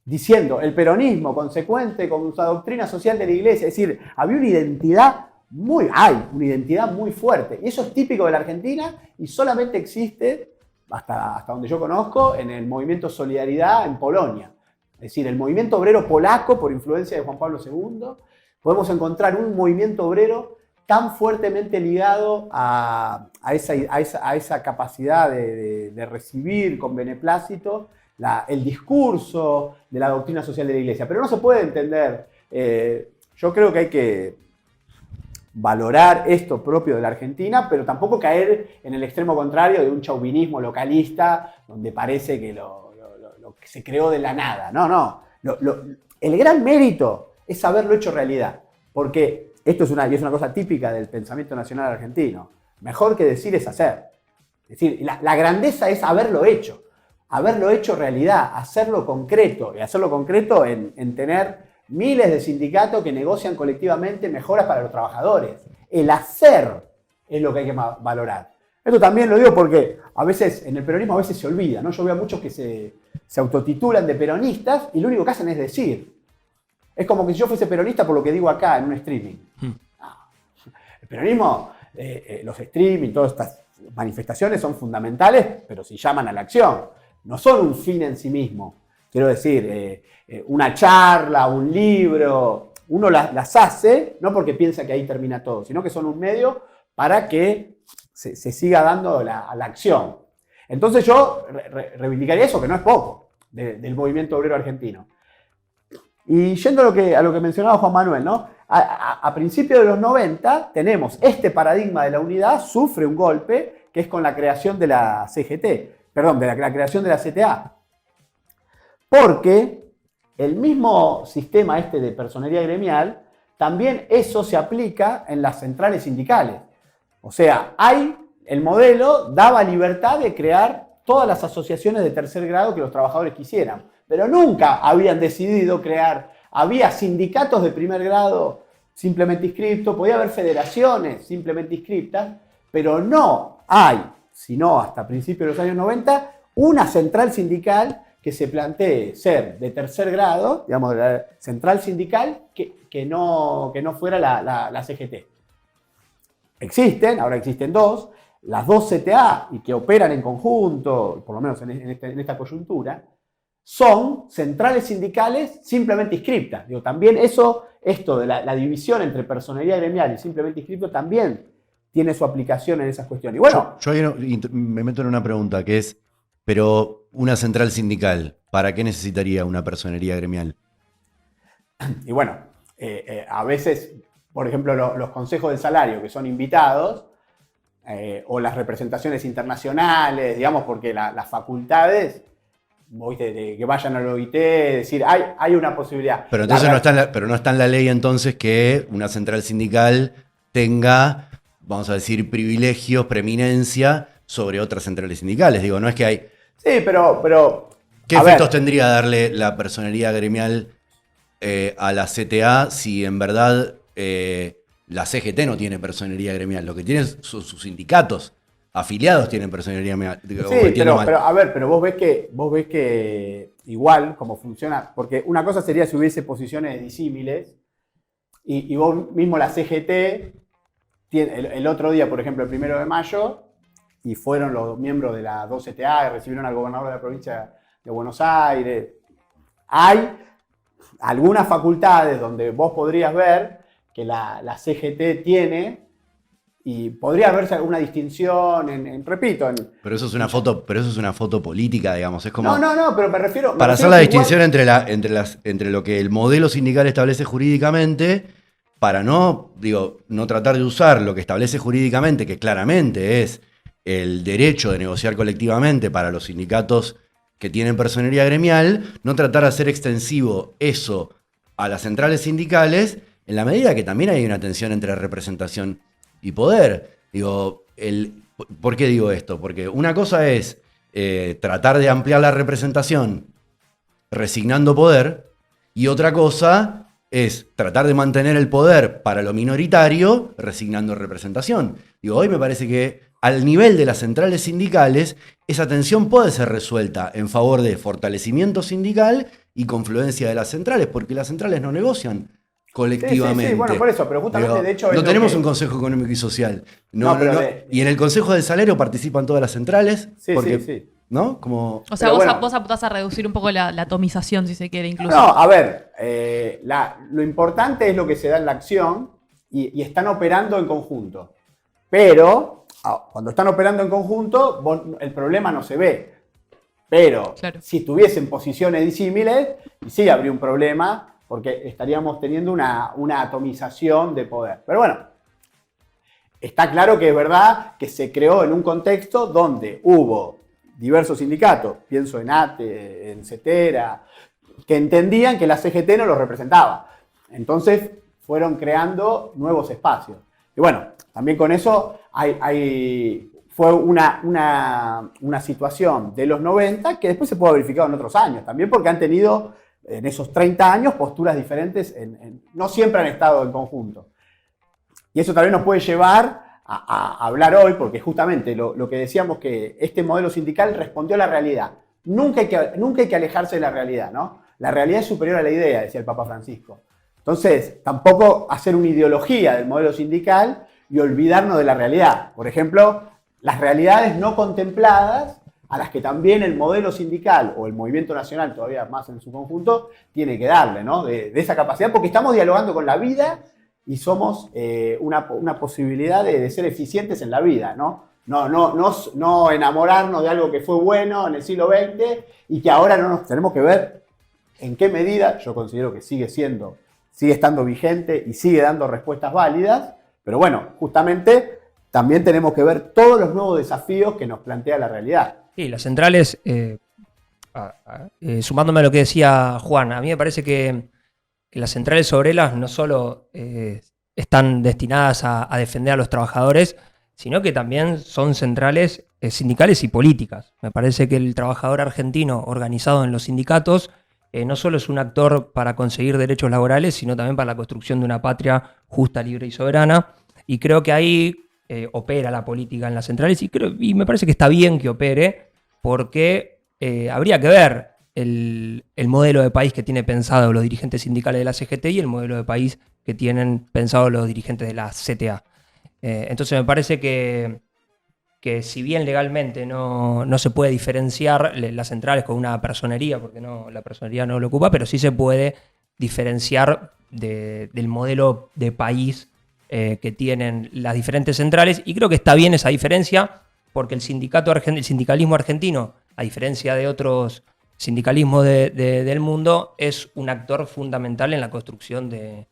diciendo el peronismo consecuente con la doctrina social de la Iglesia, es decir, había una identidad una identidad muy fuerte, y eso es típico de la Argentina y solamente existe, hasta donde yo conozco, en el movimiento Solidaridad en Polonia. Es decir, el movimiento obrero polaco, por influencia de Juan Pablo II, podemos encontrar un movimiento obrero tan fuertemente ligado a esa capacidad de recibir con beneplácito el discurso de la doctrina social de la Iglesia. Pero no se puede entender. Yo creo que hay que valorar esto propio de la Argentina, pero tampoco caer en el extremo contrario de un chauvinismo localista, donde parece que lo que se creó de la nada. No. El gran mérito es haberlo hecho realidad, porque esto es una cosa típica del pensamiento nacional argentino. Mejor que decir es hacer. Es decir, la grandeza es haberlo hecho realidad, hacerlo concreto, y hacerlo concreto en tener miles de sindicatos que negocian colectivamente mejoras para los trabajadores. El hacer es lo que hay que valorar. Esto también lo digo porque a veces en el peronismo a veces se olvida, ¿no? Yo veo a muchos que se autotitulan de peronistas y lo único que hacen es decir. Es como que si yo fuese peronista por lo que digo acá en un streaming. El peronismo, los streaming, todas estas manifestaciones son fundamentales, pero si llaman a la acción. No son un fin en sí mismo. Quiero decir, una charla, un libro, uno las hace, no porque piensa que ahí termina todo, sino que son un medio para que se siga dando la acción. Entonces yo reivindicaría eso, que no es poco, del movimiento obrero argentino. Y yendo a lo que mencionaba Juan Manuel, ¿no? A principios de los 90 tenemos este paradigma de la unidad, sufre un golpe, que es con la creación de la CGT, perdón, de la creación de la CTA. Porque el mismo sistema este de personería gremial, también eso se aplica en las centrales sindicales. O sea, el modelo daba libertad de crear todas las asociaciones de tercer grado que los trabajadores quisieran, pero nunca habían decidido crear. Había sindicatos de primer grado simplemente inscriptos, podía haber federaciones simplemente inscriptas, pero no hay, sino hasta principios de los años 90, una central sindical que se plantee ser de tercer grado, digamos, la central sindical, que no fuera la CGT. Ahora existen dos, las dos CTA, y que operan en conjunto, por lo menos en esta coyuntura, son centrales sindicales simplemente inscriptas. Digo, también esto de la división entre personería gremial y simplemente inscripto también tiene su aplicación en esas cuestiones. Y bueno, yo ahí me meto en una pregunta que es, pero una central sindical, ¿para qué necesitaría una personería gremial? Y bueno, a veces, por ejemplo, los consejos del salario que son invitados, o las representaciones internacionales, digamos, porque las facultades, de que vayan al OIT, decir, hay una posibilidad. Pero entonces no está en la ley entonces que una central sindical tenga, vamos a decir, privilegios, preeminencia sobre otras centrales sindicales. Digo, no es que hay... Sí, pero ¿qué efectos tendría darle la personería gremial a la CTA si en verdad la CGT no tiene personería gremial? Lo que tienen sus sindicatos afiliados tienen personería gremial. Sí, pero vos ves que igual como funciona, porque una cosa sería si hubiese posiciones disímiles y vos mismo la CGT, el otro día, por ejemplo, el 1 de mayo, y fueron los miembros de la 2CTA y recibieron al gobernador de la provincia de Buenos Aires. Hay algunas facultades donde vos podrías ver que la CGT tiene, y podría verse alguna distinción, repito... Pero eso es una foto política, digamos. Es como, no, pero me refiero... Para hacer la distinción entre lo que el modelo sindical establece jurídicamente, para no tratar de usar lo que establece jurídicamente, que claramente es el derecho de negociar colectivamente para los sindicatos que tienen personería gremial, no tratar de hacer extensivo eso a las centrales sindicales, en la medida que también hay una tensión entre representación y poder. ¿Por qué digo esto? Porque una cosa es tratar de ampliar la representación resignando poder, y otra cosa es tratar de mantener el poder para lo minoritario resignando representación. Hoy me parece que al nivel de las centrales sindicales, esa tensión puede ser resuelta en favor de fortalecimiento sindical y confluencia de las centrales, porque las centrales no negocian colectivamente. Sí, bueno, por eso, pero justamente de hecho... No tenemos un Consejo Económico y Social. Y en el Consejo del Salario participan todas las centrales. Sí. ¿No? Como... O sea, vos apuntás a reducir un poco la atomización, si se quiere, incluso. No, a ver, lo importante es lo que se da en la acción y están operando en conjunto. Pero cuando están operando en conjunto, el problema no se ve. Pero claro, si tuviesen posiciones disímiles, sí habría un problema, porque estaríamos teniendo una atomización de poder. Pero bueno, está claro que es verdad que se creó en un contexto donde hubo diversos sindicatos, pienso en ATE, en CETERA, que entendían que la CGT no los representaba. Entonces fueron creando nuevos espacios. Y bueno, también con eso fue una situación de los 90 que después se puede verificar en otros años, también porque han tenido en esos 30 años posturas diferentes, no siempre han estado en conjunto. Y eso también nos puede llevar a hablar hoy, porque justamente lo que decíamos, que este modelo sindical respondió a la realidad. Nunca hay que alejarse de la realidad, ¿no? La realidad es superior a la idea, decía el Papa Francisco. Entonces, tampoco hacer una ideología del modelo sindical y olvidarnos de la realidad. Por ejemplo, las realidades no contempladas, a las que también el modelo sindical o el movimiento nacional, todavía más en su conjunto, tiene que darle, ¿no? De esa capacidad, porque estamos dialogando con la vida y somos una posibilidad de ser eficientes en la vida, ¿no? No enamorarnos de algo que fue bueno en el siglo XX y que ahora no nos tenemos que ver en qué medida. Yo considero que sigue siendo sigue estando vigente y sigue dando respuestas válidas, pero bueno, justamente también tenemos que ver todos los nuevos desafíos que nos plantea la realidad. Sí, las centrales, sumándome a lo que decía Juan, a mí me parece que las centrales obreras no solo están destinadas a defender a los trabajadores, sino que también son centrales sindicales y políticas. Me parece que el trabajador argentino organizado en los sindicatos no solo es un actor para conseguir derechos laborales, sino también para la construcción de una patria justa, libre y soberana. Y creo que ahí opera la política en las centrales y me parece que está bien que opere, porque habría que ver el modelo de país que tiene pensado los dirigentes sindicales de la CGT y el modelo de país que tienen pensado los dirigentes de la CTA. Entonces me parece que si bien legalmente no se puede diferenciar las centrales con una personería, porque la personería no lo ocupa, pero sí se puede diferenciar del modelo de país que tienen las diferentes centrales, y creo que está bien esa diferencia, porque el sindicalismo argentino, a diferencia de otros sindicalismos del mundo, es un actor fundamental en la construcción de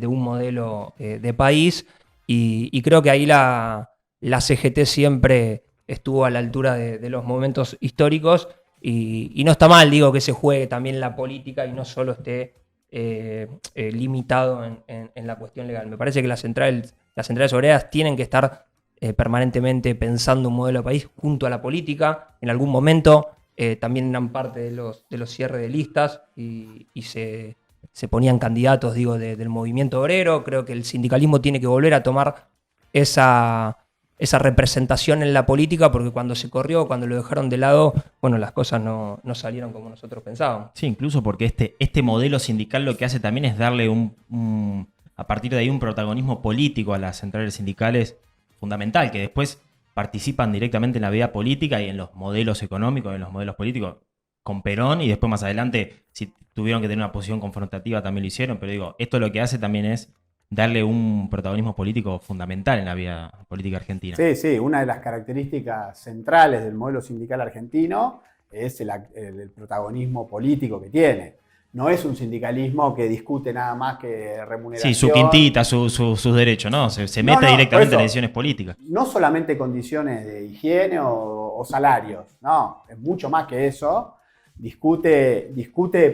un modelo de país, y creo que ahí la CGT siempre estuvo a la altura de los momentos históricos, y no está mal, digo, que se juegue también la política y no solo esté limitado en la cuestión legal. Me parece que las centrales obreras tienen que estar permanentemente pensando un modelo de país junto a la política. En algún momento también eran parte de los cierres de listas y se ponían candidatos, digo, del movimiento obrero. Creo que el sindicalismo tiene que volver a tomar esa representación en la política, porque cuando se corrió, cuando lo dejaron de lado, bueno, las cosas no salieron como nosotros pensábamos. Sí, incluso porque este modelo sindical lo que hace también es darle a partir de ahí un protagonismo político a las centrales sindicales fundamental, que después participan directamente en la vida política y en los modelos económicos, en los modelos políticos, con Perón, y después más adelante, si tuvieron que tener una posición confrontativa, también lo hicieron, pero digo, esto lo que hace también es darle un protagonismo político fundamental en la vida política argentina. Sí, una de las características centrales del modelo sindical argentino es el protagonismo político que tiene. No es un sindicalismo que discute nada más que remuneración. Sí, su quintita, sus derechos, ¿no? Se mete directamente en decisiones políticas. No solamente condiciones de higiene o salarios, no, es mucho más que eso. Discute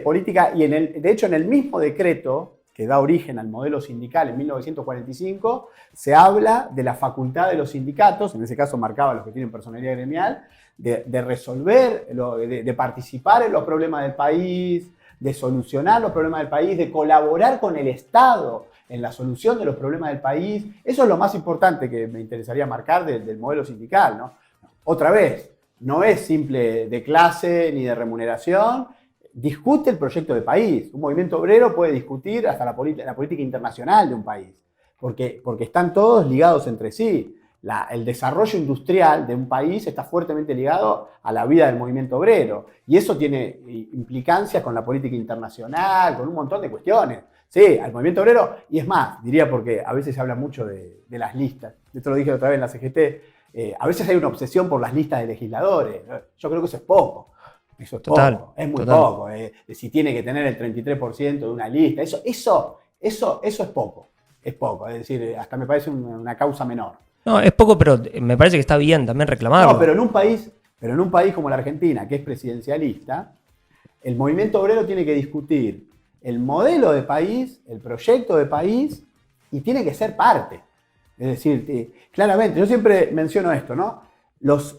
política y de hecho en el mismo decreto que da origen al modelo sindical en 1945, se habla de la facultad de los sindicatos, en ese caso marcaba los que tienen personalidad gremial, de resolver, de participar en los problemas del país, de solucionar los problemas del país, de colaborar con el Estado en la solución de los problemas del país. Eso es lo más importante que me interesaría marcar del modelo sindical, ¿no? Otra vez, no es simple de clase ni de remuneración, discute el proyecto de país. Un movimiento obrero puede discutir hasta la política internacional de un país, porque están todos ligados entre sí. El desarrollo industrial de un país está fuertemente ligado a la vida del movimiento obrero, y eso tiene implicancias con la política internacional, con un montón de cuestiones. Sí, al movimiento obrero, y es más, diría, porque a veces se habla mucho de las listas. Esto lo dije otra vez en la CGT. A veces hay una obsesión por las listas de legisladores. Yo creo que eso es poco. Eso es poco, es muy poco. Si tiene que tener el 33% de una lista, eso es poco. Es poco, es decir, hasta me parece una causa menor. No, es poco, pero me parece que está bien también reclamarlo. No, pero en un país como la Argentina, que es presidencialista, el movimiento obrero tiene que discutir el modelo de país, el proyecto de país, y tiene que ser parte. Es decir, claramente, yo siempre menciono esto, ¿no? Los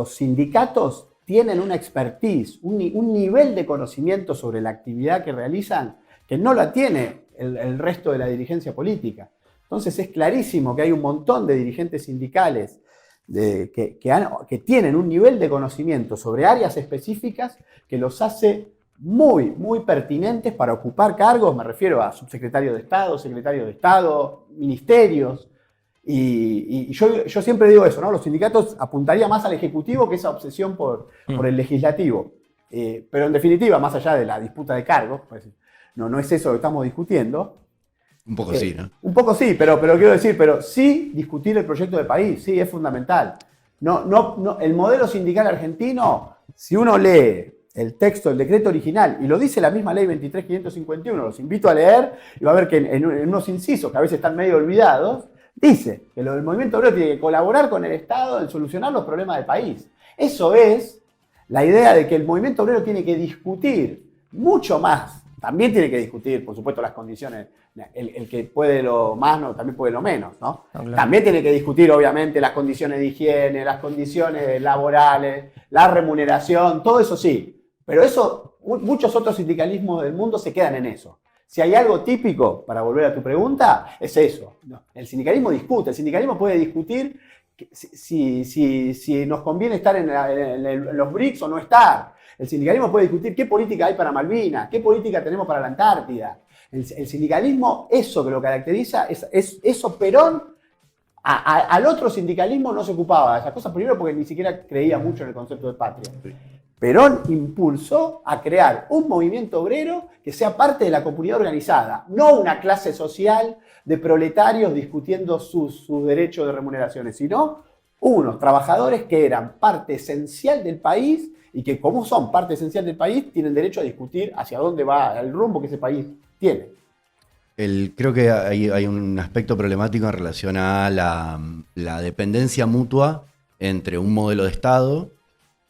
sindicatos tienen una expertise, un nivel de conocimiento sobre la actividad que realizan que no la tiene el resto de la dirigencia política. Entonces es clarísimo que hay un montón de dirigentes sindicales que tienen un nivel de conocimiento sobre áreas específicas que los hace muy, muy pertinentes para ocupar cargos. Me refiero a subsecretario de Estado, secretario de Estado, ministerios. Y yo siempre digo eso, ¿no? Los sindicatos apuntarían más al Ejecutivo que esa obsesión por el Legislativo. Pero en definitiva, más allá de la disputa de cargos, pues, no es eso lo que estamos discutiendo. Un poco sí, ¿no? Un poco sí, pero quiero decir, pero sí discutir el proyecto de país, sí, es fundamental. El modelo sindical argentino, si uno lee el texto del decreto original, y lo dice la misma ley 23.551, los invito a leer, y va a ver que en unos incisos, que a veces están medio olvidados, dice que el movimiento obrero tiene que colaborar con el Estado en solucionar los problemas del país. Eso es la idea de que el movimiento obrero tiene que discutir mucho más. También tiene que discutir, por supuesto, las condiciones. El que puede lo más, no, también puede lo menos, ¿no? Claro. También tiene que discutir, obviamente, las condiciones de higiene, las condiciones laborales, la remuneración, todo eso sí. Pero eso, muchos otros sindicalismos del mundo se quedan en eso. Si hay algo típico, para volver a tu pregunta, es eso. El sindicalismo discute, el sindicalismo puede discutir si nos conviene estar en los BRICS o no estar. El sindicalismo puede discutir qué política hay para Malvinas, qué política tenemos para la Antártida. El sindicalismo, eso que lo caracteriza, es eso. Perón, al otro sindicalismo no se ocupaba de esas cosas, primero porque ni siquiera creía mucho en el concepto de patria. Perón impulsó a crear un movimiento obrero que sea parte de la comunidad organizada, no una clase social de proletarios discutiendo sus derechos de remuneraciones, sino unos trabajadores que eran parte esencial del país y que, como son parte esencial del país, tienen derecho a discutir hacia dónde va el rumbo que ese país tiene. Creo que hay un aspecto problemático en relación a la dependencia mutua entre un modelo de Estado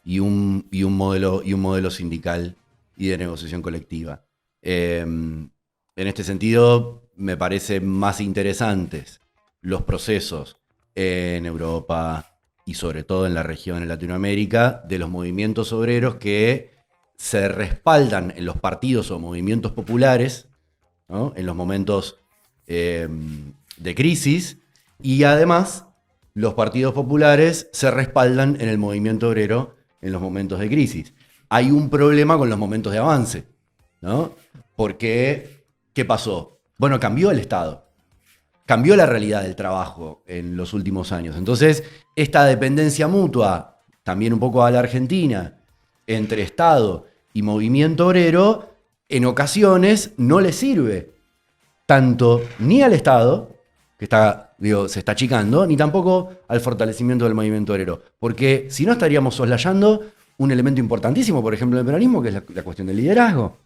y un modelo sindical y de negociación colectiva. En este sentido, me parecen más interesantes los procesos en Europa y sobre todo en la región, en Latinoamérica, de los movimientos obreros que se respaldan en los partidos o movimientos populares, ¿no? En los momentos de crisis, y además los partidos populares se respaldan en el movimiento obrero en los momentos de crisis. Hay un problema con los momentos de avance, ¿no? Porque, ¿qué pasó? Bueno, cambió el Estado, cambió la realidad del trabajo en los últimos años. Entonces, esta dependencia mutua, también un poco a la Argentina, entre Estado y movimiento obrero, en ocasiones no le sirve tanto ni al Estado, que se está achicando, ni tampoco al fortalecimiento del movimiento obrero. Porque si no estaríamos soslayando un elemento importantísimo, por ejemplo, del peronismo, que es la cuestión del liderazgo,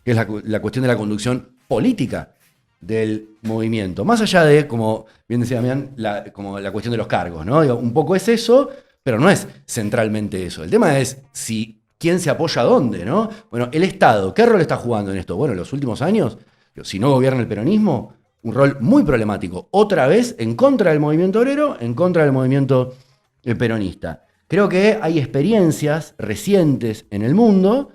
que es la cuestión de la conducción política del movimiento. Más allá de, como bien decía Damián, como la cuestión de los cargos, ¿no? Digo, un poco es eso, pero no es centralmente eso. El tema es quién se apoya a dónde, ¿no? Bueno, el Estado, ¿qué rol está jugando en esto? Bueno, en los últimos años, si no gobierna el peronismo, un rol muy problemático. Otra vez en contra del movimiento obrero, en contra del movimiento peronista. Creo que hay experiencias recientes en el mundo,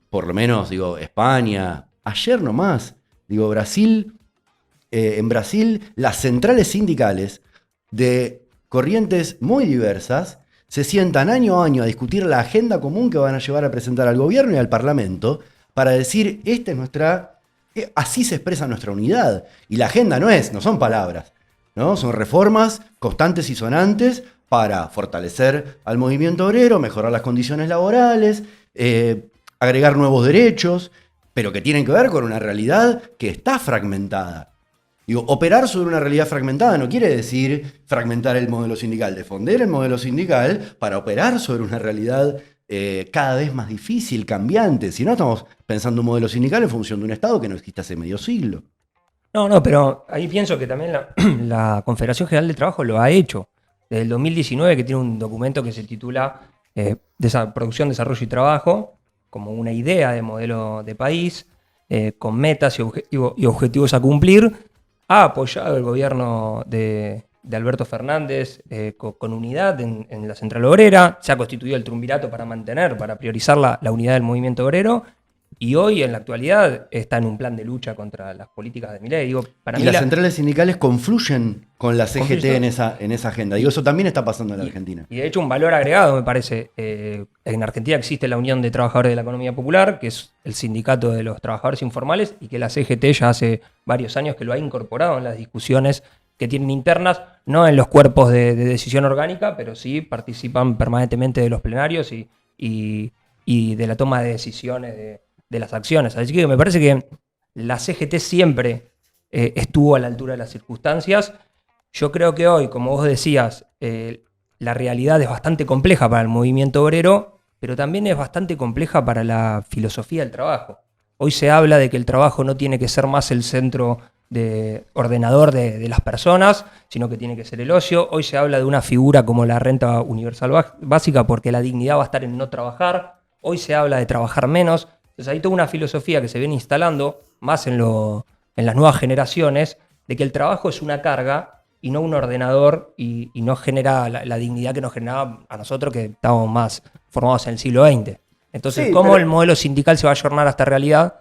por lo menos, España, ayer nomás, Brasil, en Brasil, las centrales sindicales de corrientes muy diversas se sientan año a año a discutir la agenda común que van a llevar a presentar al gobierno y al parlamento para decir, esta es nuestra... Así se expresa nuestra unidad. Y la agenda no son palabras, ¿no? Son reformas constantes y sonantes para fortalecer al movimiento obrero, mejorar las condiciones laborales, agregar nuevos derechos, pero que tienen que ver con una realidad que está fragmentada. Operar sobre una realidad fragmentada no quiere decir fragmentar el modelo sindical, defender el modelo sindical para operar sobre una realidad cada vez más difícil, cambiante. Si no, estamos pensando un modelo sindical en función de un Estado que no existe hace medio siglo. No, pero ahí pienso que también la Confederación General del Trabajo lo ha hecho. Desde el 2019, que tiene un documento que se titula Producción, Desarrollo y Trabajo, como una idea de modelo de país, con metas y objetivos a cumplir, ha apoyado el gobierno de Alberto Fernández con unidad en la central obrera, se ha constituido el triunvirato para priorizar la unidad del movimiento obrero, y hoy, en la actualidad, está en un plan de lucha contra las políticas de Milei. Y las centrales sindicales confluyen con la CGT en esa agenda. Eso también está pasando en la Argentina. Y de hecho, un valor agregado, me parece. En Argentina existe la Unión de Trabajadores de la Economía Popular, que es el sindicato de los trabajadores informales, y que la CGT ya hace varios años que lo ha incorporado en las discusiones que tienen internas, no en los cuerpos de decisión orgánica, pero sí participan permanentemente de los plenarios y de la toma de decisiones de las acciones. Así que me parece que la CGT siempre estuvo a la altura de las circunstancias. Yo creo que hoy, como vos decías, la realidad es bastante compleja para el movimiento obrero, pero también es bastante compleja para la filosofía del trabajo. Hoy se habla de que el trabajo no tiene que ser más el centro de ordenador de las personas, sino que tiene que ser el ocio. Hoy se habla de una figura como la renta universal básica porque la dignidad va a estar en no trabajar. Hoy se habla de trabajar menos. Entonces hay toda una filosofía que se viene instalando, más en las nuevas generaciones, de que el trabajo es una carga y no un ordenador y no genera la dignidad que nos generaba a nosotros que estamos más formados en el siglo XX. Entonces, Sí, ¿cómo pero el modelo sindical se va a ayornar a esta realidad?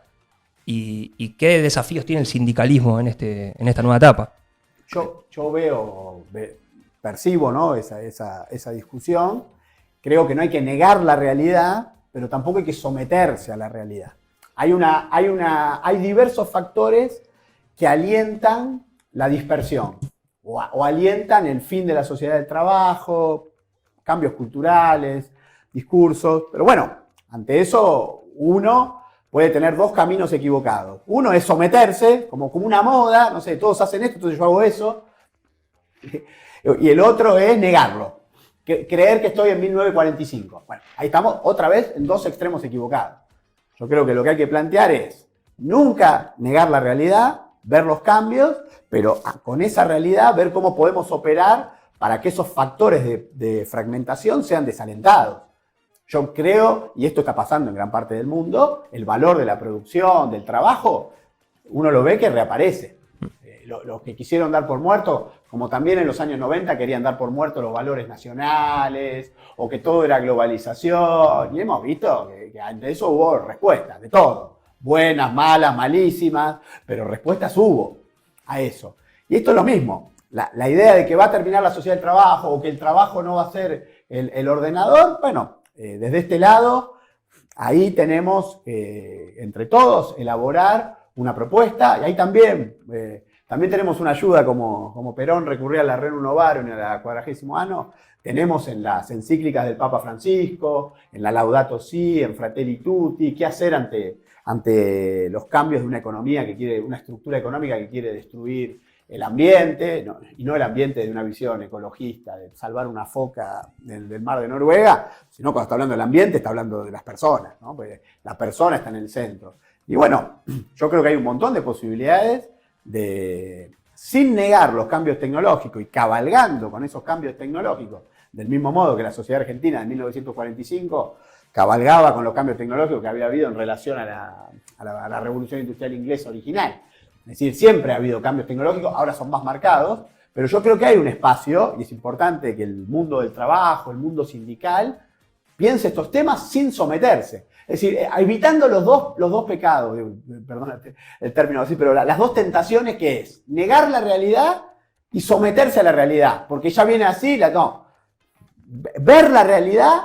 ¿Y qué desafíos tiene el sindicalismo en esta nueva etapa? yo percibo, ¿no? esa discusión. Creo que no hay que negar la realidad, pero tampoco hay que someterse a la realidad. Hay diversos factores que alientan la dispersión o alientan el fin de la sociedad del trabajo, cambios culturales, discursos. Pero bueno, ante eso uno puede tener dos caminos equivocados. Uno es someterse, como una moda, no sé, todos hacen esto, entonces yo hago eso. Y el otro es negarlo, creer que estoy en 1945. Bueno, ahí estamos otra vez en dos extremos equivocados. Yo creo que lo que hay que plantear es nunca negar la realidad, ver los cambios, pero con esa realidad ver cómo podemos operar para que esos factores de fragmentación sean desalentados. Yo creo, y esto está pasando en gran parte del mundo, el valor de la producción, del trabajo, uno lo ve que reaparece. Los que quisieron dar por muerto, como también en los años 90 querían dar por muerto los valores nacionales, o que todo era globalización, y hemos visto que ante eso hubo respuestas, de todo. Buenas, malas, malísimas, pero respuestas hubo a eso. Y esto es lo mismo. La idea de que va a terminar la sociedad del trabajo, o que el trabajo no va a ser el ordenador, bueno, desde este lado, ahí tenemos entre todos elaborar una propuesta, y ahí también tenemos una ayuda como Perón recurría a la Rerum Novarum y a la 40º Anno, tenemos en las encíclicas del Papa Francisco, en la Laudato Si, en Fratelli Tutti, qué hacer ante los cambios de una economía una estructura económica que quiere destruir el ambiente, y no el ambiente de una visión ecologista, de salvar una foca del mar de Noruega, sino cuando está hablando del ambiente, está hablando de las personas, ¿no? Porque la persona está en el centro. Y bueno, yo creo que hay un montón de posibilidades sin negar los cambios tecnológicos y cabalgando con esos cambios tecnológicos, del mismo modo que la sociedad argentina en 1945 cabalgaba con los cambios tecnológicos que había habido en relación a la revolución industrial inglesa original. Es decir, siempre ha habido cambios tecnológicos, ahora son más marcados, pero yo creo que hay un espacio, y es importante que el mundo del trabajo, el mundo sindical, piense estos temas sin someterse. Es decir, evitando los dos pecados, perdón el término así, pero las dos tentaciones que es negar la realidad y someterse a la realidad, porque ya viene así, ver la realidad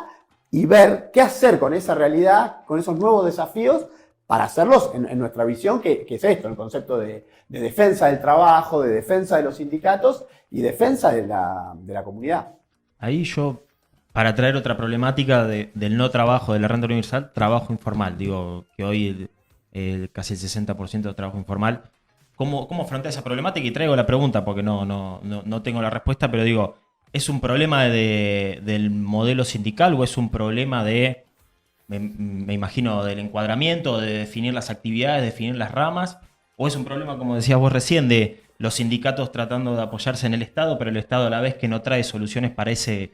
y ver qué hacer con esa realidad, con esos nuevos desafíos, para hacerlos en nuestra visión, que es esto, el concepto de defensa del trabajo, de defensa de los sindicatos y defensa de la comunidad. Ahí yo, para traer otra problemática del no trabajo, de la renta universal, trabajo informal. Digo que hoy casi el 60% de trabajo informal. ¿Cómo afrontar esa problemática? Y traigo la pregunta porque no tengo la respuesta, pero digo, ¿es un problema del modelo sindical o es un problema me imagino, del encuadramiento, de definir las actividades, definir las ramas? ¿O es un problema, como decías vos recién, de los sindicatos tratando de apoyarse en el Estado, pero el Estado a la vez que no trae soluciones para ese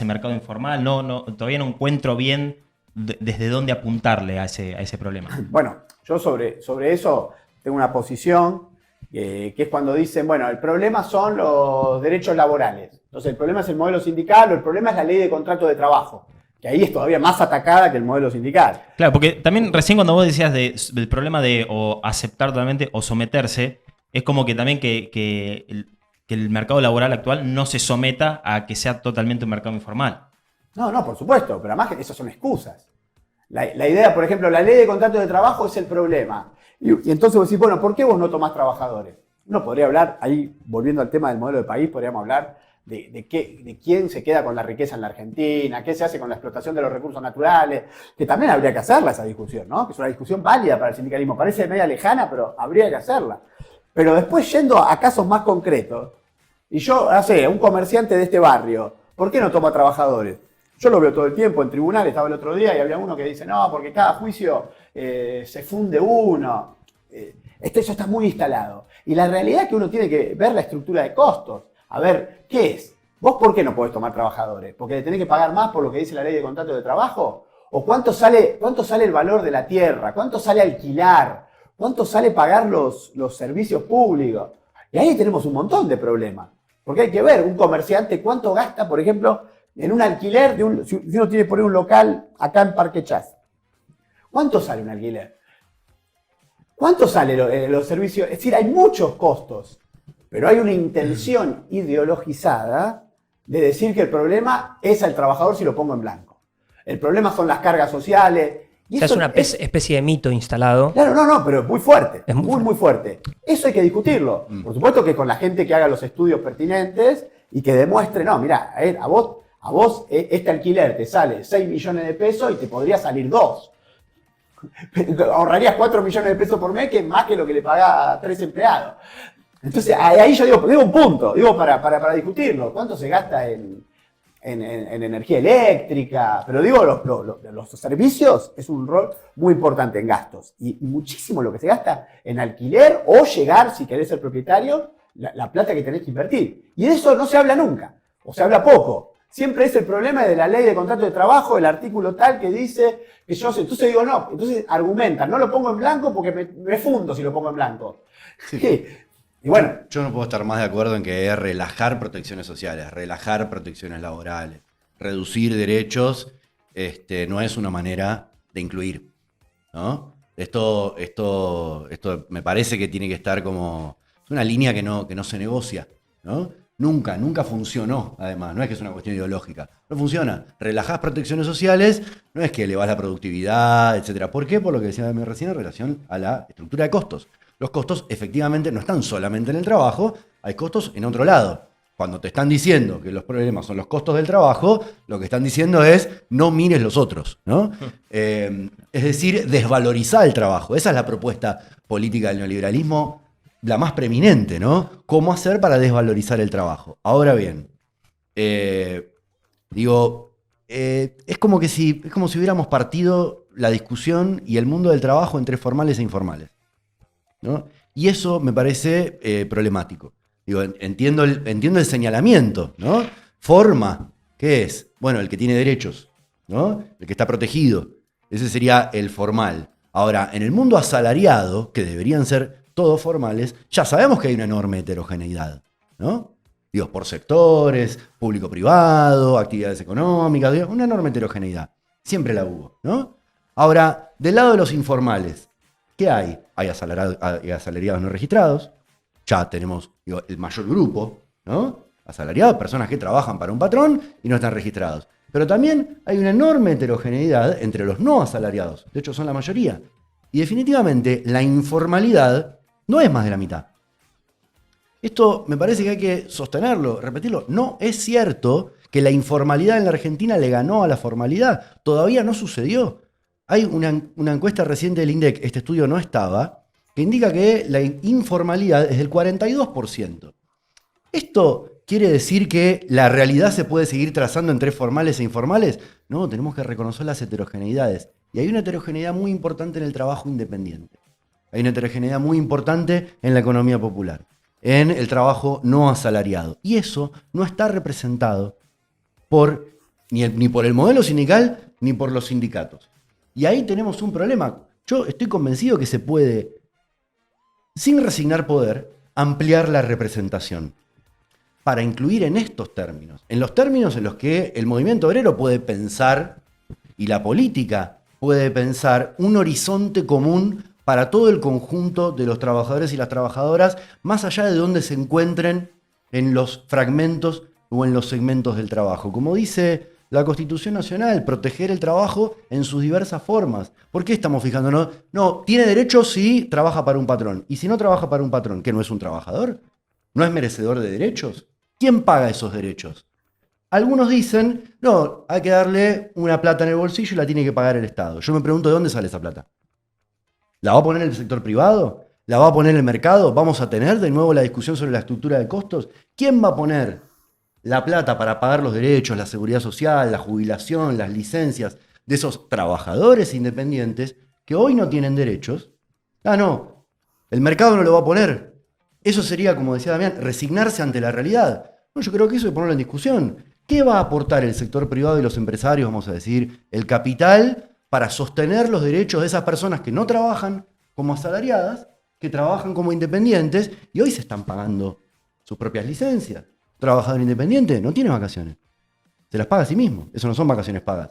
mercado informal? Todavía no encuentro bien desde dónde apuntarle a ese problema. Bueno, yo sobre eso tengo una posición que es cuando dicen, bueno, el problema son los derechos laborales. Entonces, el problema es el modelo sindical o el problema es la ley de contrato de trabajo, que ahí es todavía más atacada que el modelo sindical. Claro, porque también recién cuando vos decías del problema de o aceptar totalmente o someterse, es como que también que el mercado laboral actual no se someta a que sea totalmente un mercado informal. No, por supuesto, pero además que esas son excusas. La idea, por ejemplo, la ley de contrato de trabajo es el problema. Y entonces vos decís, bueno, ¿por qué vos no tomás trabajadores? Uno podría hablar, ahí volviendo al tema del modelo de país, podríamos hablar de quién se queda con la riqueza en la Argentina, qué se hace con la explotación de los recursos naturales, que también habría que hacerla esa discusión, ¿no? Que es una discusión válida para el sindicalismo. Parece media lejana, pero habría que hacerla. Pero después, yendo a casos más concretos, y yo, un comerciante de este barrio, ¿por qué no toma trabajadores? Yo lo veo todo el tiempo en tribunales, estaba el otro día y había uno que dice, no, porque cada juicio se funde uno. Eso está muy instalado. Y la realidad es que uno tiene que ver la estructura de costos. A ver, ¿qué es? ¿Vos por qué no podés tomar trabajadores? ¿Porque le tenés que pagar más por lo que dice la ley de contrato de trabajo? ¿O cuánto sale el valor de la tierra? ¿Cuánto sale alquilar? ¿Cuánto sale pagar los servicios públicos? Y ahí tenemos un montón de problemas. Porque hay que ver, un comerciante, cuánto gasta, por ejemplo, en un alquiler, si uno tiene que poner un local acá en Parque Chas. ¿Cuánto sale un alquiler? ¿Cuánto sale los servicios? Es decir, hay muchos costos, pero hay una intención ideologizada de decir que el problema es al trabajador si lo pongo en blanco. El problema son las cargas sociales. Y o sea, es una especie de mito instalado. Claro, no, pero es muy fuerte. Es muy fuerte. Eso hay que discutirlo. Por supuesto que con la gente que haga los estudios pertinentes y que demuestre, no, mira, a vos este alquiler te sale 6 millones de pesos y te podría salir 2. Ahorrarías 4 millones de pesos por mes, que es más que lo que le paga a 3 empleados. Entonces, ahí yo digo un punto, para discutirlo. ¿Cuánto se gasta en energía eléctrica? Pero digo, los servicios es un rol muy importante en gastos. Y muchísimo lo que se gasta en alquiler o llegar, si querés ser propietario, la plata que tenés que invertir. Y de eso no se habla nunca, o se habla poco. Siempre es el problema de la ley de contrato de trabajo, el artículo tal que dice que yo sé. Entonces digo, no, entonces argumentan, no lo pongo en blanco porque me fundo si lo pongo en blanco. Sí. Y bueno, yo no puedo estar más de acuerdo en que es relajar protecciones sociales, relajar protecciones laborales, reducir derechos, no es una manera de incluir, ¿no? Esto me parece que tiene que estar como... Es una línea que no se negocia, ¿no? Nunca funcionó, además, no es que es una cuestión ideológica, no funciona. Relajás protecciones sociales, no es que elevás la productividad, etc. ¿Por qué? Por lo que decía recién en relación a la estructura de costos. Los costos efectivamente no están solamente en el trabajo, hay costos en otro lado. Cuando te están diciendo que los problemas son los costos del trabajo, lo que están diciendo es no mires los otros, ¿no? Es decir, desvalorizar el trabajo. Esa es la propuesta política del neoliberalismo, la más preeminente, ¿no? ¿Cómo hacer para desvalorizar el trabajo? Ahora bien, es como si hubiéramos partido la discusión y el mundo del trabajo entre formales e informales, ¿no? Y eso me parece problemático. Entiendo el señalamiento, ¿no? Forma, ¿qué es? Bueno, el que tiene derechos, ¿no? El que está protegido. Ese sería el formal. Ahora, en el mundo asalariado, que deberían ser todos formales, ya sabemos que hay una enorme heterogeneidad, ¿no? Por sectores, público-privado, actividades económicas, una enorme heterogeneidad. Siempre la hubo, ¿no? Ahora, del lado de los informales, ¿qué hay? Hay asalariados no registrados, ya tenemos el mayor grupo, ¿no? Asalariados, personas que trabajan para un patrón y no están registrados. Pero también hay una enorme heterogeneidad entre los no asalariados, de hecho son la mayoría. Y definitivamente la informalidad no es más de la mitad. Esto me parece que hay que sostenerlo, repetirlo. No es cierto que la informalidad en la Argentina le ganó a la formalidad. Todavía no sucedió. Hay una encuesta reciente del INDEC, este estudio no estaba, que indica que la informalidad es del 42%. ¿Esto quiere decir que la realidad se puede seguir trazando entre formales e informales? No, tenemos que reconocer las heterogeneidades. Y hay una heterogeneidad muy importante en el trabajo independiente. Hay una heterogeneidad muy importante en la economía popular, en el trabajo no asalariado. Y eso no está representado ni por el modelo sindical ni por los sindicatos. Y ahí tenemos un problema. Yo estoy convencido que se puede, sin resignar poder, ampliar la representación para incluir en estos términos, en los términos en los que el movimiento obrero puede pensar y la política puede pensar un horizonte común para todo el conjunto de los trabajadores y las trabajadoras, más allá de donde se encuentren en los fragmentos o en los segmentos del trabajo. Como dice la Constitución Nacional, proteger el trabajo en sus diversas formas. ¿Por qué estamos fijándonos? No, tiene derecho si trabaja para un patrón. Y si no trabaja para un patrón, ¿qué no es un trabajador? ¿No es merecedor de derechos? ¿Quién paga esos derechos? Algunos dicen, no, hay que darle una plata en el bolsillo y la tiene que pagar el Estado. Yo me pregunto, ¿de dónde sale esa plata? ¿La va a poner el sector privado? ¿La va a poner el mercado? ¿Vamos a tener de nuevo la discusión sobre la estructura de costos? ¿Quién va a poner la plata para pagar los derechos, la seguridad social, la jubilación, las licencias de esos trabajadores independientes que hoy no tienen derechos. No, el mercado no lo va a poner. Eso sería, como decía Damián, resignarse ante la realidad. No, yo creo que eso hay que ponerlo en discusión. ¿Qué va a aportar el sector privado y los empresarios, vamos a decir, el capital, para sostener los derechos de esas personas que no trabajan como asalariadas, que trabajan como independientes y hoy se están pagando sus propias licencias? Trabajador independiente no tiene vacaciones. Se las paga a sí mismo. Eso no son vacaciones pagas.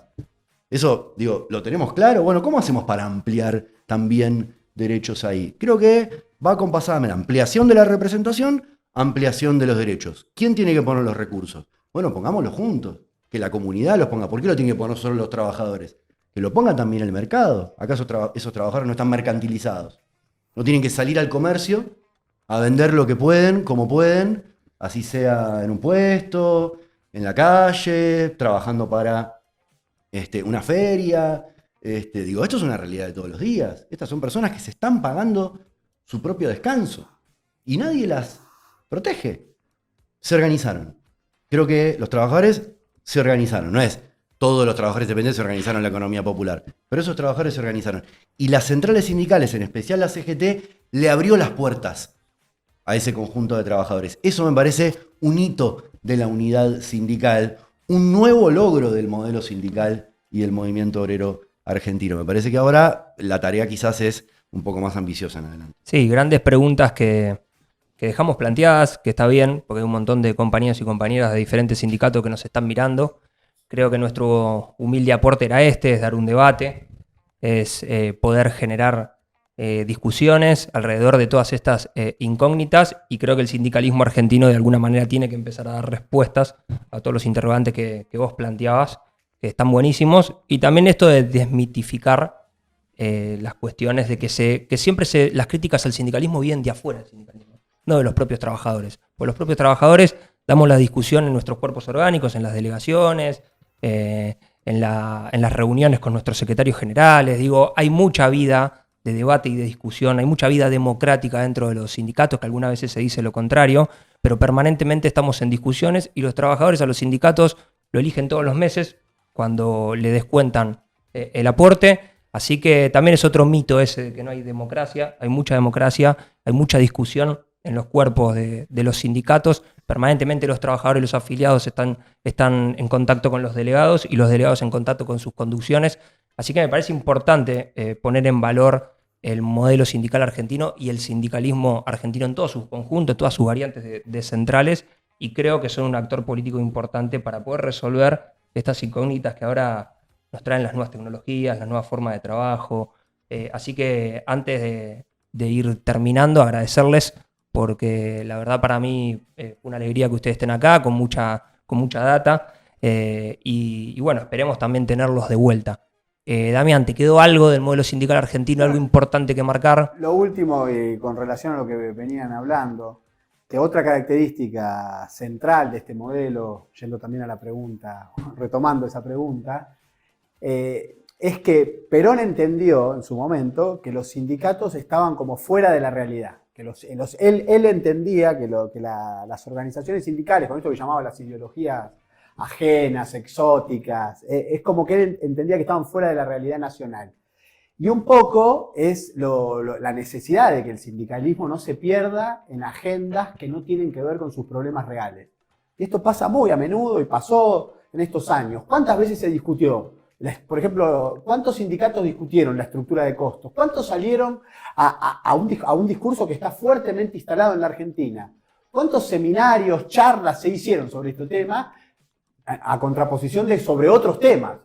Eso, digo, ¿lo tenemos claro? Bueno, ¿cómo hacemos para ampliar también derechos ahí? Creo que va acompasadamente ampliación de la representación, ampliación de los derechos. ¿Quién tiene que poner los recursos? Bueno, pongámoslos juntos. Que la comunidad los ponga. ¿Por qué lo tienen que poner solo los trabajadores? Que lo ponga también el mercado. ¿Acaso esos trabajadores no están mercantilizados? No tienen que salir al comercio a vender lo que pueden, como pueden, así sea en un puesto, en la calle, trabajando para una feria. Digo, esto es una realidad de todos los días. Estas son personas que se están pagando su propio descanso y nadie las protege. Se organizaron. Creo que los trabajadores se organizaron. No es todos los trabajadores independientes se organizaron en la economía popular, pero esos trabajadores se organizaron. Y las centrales sindicales, en especial la CGT, le abrió las puertas a ese conjunto de trabajadores. Eso me parece un hito de la unidad sindical, un nuevo logro del modelo sindical y del movimiento obrero argentino. Me parece que ahora la tarea quizás es un poco más ambiciosa en adelante. Sí, grandes preguntas que dejamos planteadas, que está bien, porque hay un montón de compañeros y compañeras de diferentes sindicatos que nos están mirando. Creo que nuestro humilde aporte era es dar un debate, es poder generar discusiones alrededor de todas estas incógnitas, y creo que el sindicalismo argentino de alguna manera tiene que empezar a dar respuestas a todos los interrogantes que vos planteabas, que están buenísimos, y también esto de desmitificar las cuestiones de que siempre las críticas al sindicalismo vienen de afuera del sindicalismo, no de los propios trabajadores. Pues los propios trabajadores damos la discusión en nuestros cuerpos orgánicos, en las delegaciones, en las reuniones con nuestros secretarios generales. Digo, hay mucha vida de debate y de discusión, hay mucha vida democrática dentro de los sindicatos, que algunas veces se dice lo contrario, pero permanentemente estamos en discusiones y los trabajadores a los sindicatos lo eligen todos los meses cuando le descuentan el aporte. Así que también es otro mito ese de que no hay democracia. Hay mucha democracia, hay mucha discusión en los cuerpos de los sindicatos. Permanentemente los trabajadores y los afiliados están en contacto con los delegados y los delegados en contacto con sus conducciones. Así que me parece importante poner en valor el modelo sindical argentino y el sindicalismo argentino en todo su conjunto, en todas sus variantes de centrales, y creo que son un actor político importante para poder resolver estas incógnitas que ahora nos traen las nuevas tecnologías, las nuevas formas de trabajo. Así que antes de ir terminando, agradecerles, porque la verdad para mí fue una alegría que ustedes estén acá con mucha data, y bueno, esperemos también tenerlos de vuelta. Damián, ¿te quedó algo del modelo sindical argentino, algo importante que marcar? Lo último, y con relación a lo que venían hablando, que otra característica central de este modelo, yendo también a la pregunta, retomando esa pregunta, es que Perón entendió en su momento que los sindicatos estaban como fuera de la realidad. Que él entendía que las organizaciones sindicales, con esto que llamaba las ideologías ajenas, exóticas, es como que él entendía que estaban fuera de la realidad nacional. Y un poco es la necesidad de que el sindicalismo no se pierda en agendas que no tienen que ver con sus problemas reales. Y esto pasa muy a menudo y pasó en estos años. ¿Cuántas veces se discutió? Por ejemplo, ¿cuántos sindicatos discutieron la estructura de costos? ¿Cuántos salieron a un discurso que está fuertemente instalado en la Argentina? ¿Cuántos seminarios, charlas se hicieron sobre este tema a contraposición de sobre otros temas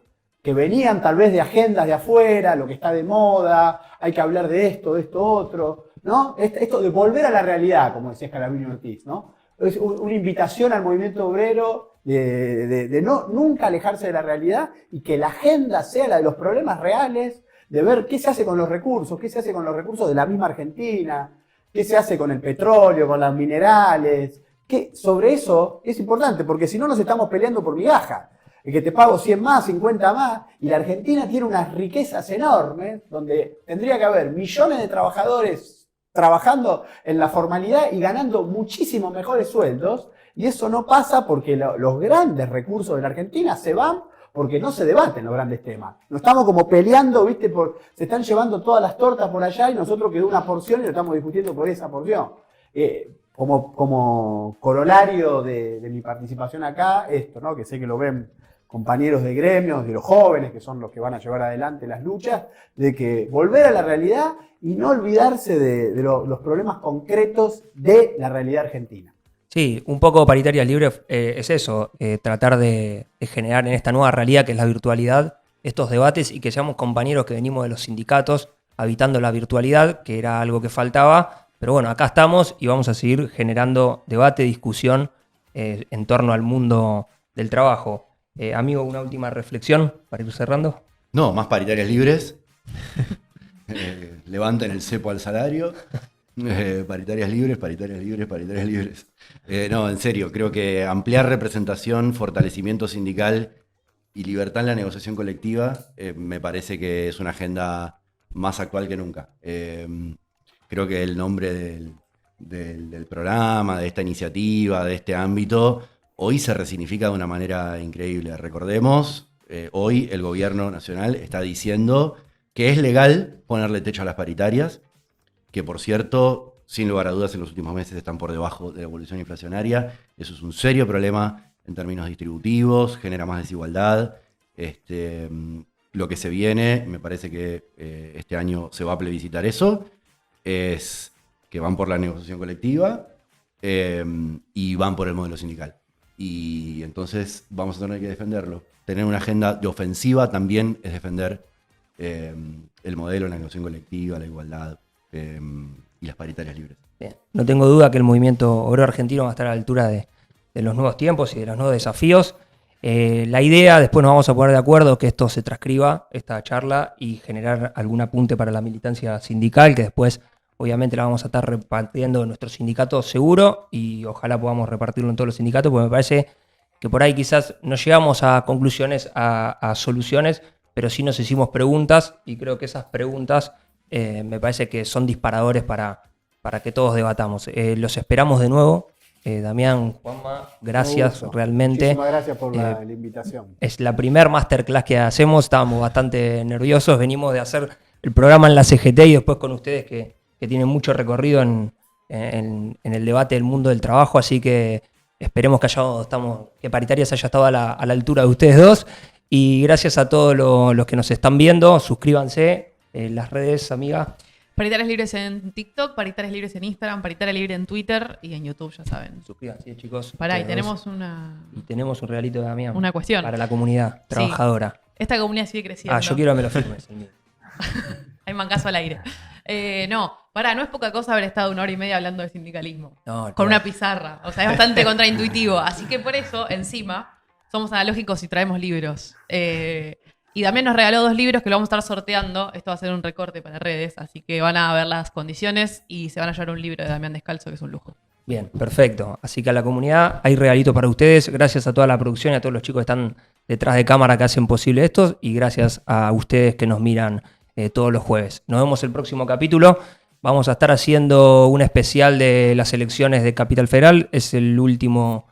que venían tal vez de agendas de afuera, lo que está de moda, hay que hablar de esto otro, ¿no? Esto de volver a la realidad, como decía Scalabrini Ortiz, ¿no? Es una invitación al movimiento obrero de nunca alejarse de la realidad y que la agenda sea la de los problemas reales, de ver qué se hace con los recursos, qué se hace con los recursos de la misma Argentina, qué se hace con el petróleo, con los minerales, que sobre eso es importante, porque si no nos estamos peleando por migaja. El que te pago 100 más, 50 más, y la Argentina tiene unas riquezas enormes, donde tendría que haber millones de trabajadores trabajando en la formalidad y ganando muchísimos mejores sueldos, Y eso no pasa porque los grandes recursos de la Argentina se van porque no se debaten los grandes temas. Nos estamos como peleando, ¿viste? Se están llevando todas las tortas por allá y nosotros quedó una porción y lo estamos discutiendo por esa porción. Como corolario de mi participación acá, esto, ¿no? Que sé que lo ven compañeros de gremios, de los jóvenes, que son los que van a llevar adelante las luchas, de que volver a la realidad y no olvidarse de los problemas concretos de la realidad argentina. Sí, un poco Paritarias Libres es eso, tratar de generar en esta nueva realidad que es la virtualidad, estos debates y que seamos compañeros que venimos de los sindicatos habitando la virtualidad, que era algo que faltaba, pero bueno, acá estamos y vamos a seguir generando debate, discusión en torno al mundo del trabajo. Amigo, una última reflexión para ir cerrando. No, más paritarias libres. Levanten el cepo al salario. Paritarias libres, paritarias libres, paritarias libres. No, en serio, creo que ampliar representación, fortalecimiento sindical y libertad en la negociación colectiva me parece que es una agenda más actual que nunca. Creo que el nombre del programa, de esta iniciativa, de este ámbito, hoy se resignifica de una manera increíble. Recordemos, hoy el gobierno nacional está diciendo que es legal ponerle techo a las paritarias, que por cierto, sin lugar a dudas, en los últimos meses están por debajo de la evolución inflacionaria. Eso es un serio problema en términos distributivos, genera más desigualdad. Lo que se viene, me parece que este año se va a plebiscitar eso, es que van por la negociación colectiva y van por el modelo sindical. Y entonces vamos a tener que defenderlo. Tener una agenda de ofensiva también es defender el modelo, la negociación colectiva, la igualdad y las paritarias libres. Bien. No tengo duda que el movimiento obrero argentino va a estar a la altura de los nuevos tiempos y de los nuevos desafíos. La idea, después nos vamos a poner de acuerdo que esto se transcriba, esta charla, y generar algún apunte para la militancia sindical, que después obviamente la vamos a estar repartiendo en nuestro sindicato seguro y ojalá podamos repartirlo en todos los sindicatos, porque me parece que por ahí quizás no llegamos a conclusiones, a soluciones, pero sí nos hicimos preguntas y creo que esas preguntas me parece que son disparadores para que todos debatamos. Los esperamos de nuevo. Damián, Juanma, gracias realmente. Muchísimas gracias por la invitación. Es la primer masterclass que hacemos, estábamos bastante nerviosos, venimos de hacer el programa en la CGT y después con ustedes que tienen mucho recorrido en el debate del mundo del trabajo, así que esperemos que Paritarias haya estado a la altura de ustedes dos. Y gracias a todos los que nos están viendo, suscríbanse en las redes, amiga. Paritarias Libres en TikTok, Paritarias Libres en Instagram, Paritarias Libre en Twitter y en YouTube, ya saben. Suscríbanse, chicos. Pará, y tenemos un regalito de Damián. Una cuestión. Para la comunidad trabajadora. Sí. Esta comunidad sigue creciendo. Yo quiero que me lo firmes. Hay mancazo al aire. No es poca cosa haber estado 1 hora y media hablando de sindicalismo. Con una pizarra. O sea, es bastante contraintuitivo. Así que por eso, encima, somos analógicos y traemos libros. Y Damián nos regaló 2 libros que lo vamos a estar sorteando. Esto va a ser un recorte para redes, así que van a ver las condiciones y se van a llevar un libro de Damián Descalzo, que es un lujo. Bien, perfecto. Así que a la comunidad hay regalito para ustedes. Gracias a toda la producción y a todos los chicos que están detrás de cámara que hacen posible esto. Y gracias a ustedes que nos miran todos los jueves. Nos vemos el próximo capítulo. Vamos a estar haciendo un especial de las elecciones de Capital Federal. Es el último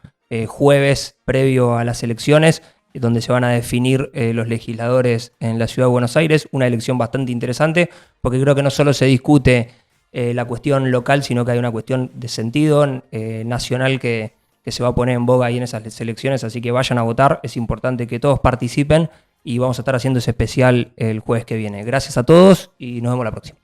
jueves previo a las elecciones, donde se van a definir los legisladores en la Ciudad de Buenos Aires. Una elección bastante interesante, porque creo que no solo se discute la cuestión local, sino que hay una cuestión de sentido nacional que se va a poner en boga ahí en esas elecciones. Así que vayan a votar, es importante que todos participen y vamos a estar haciendo ese especial el jueves que viene. Gracias a todos y nos vemos la próxima.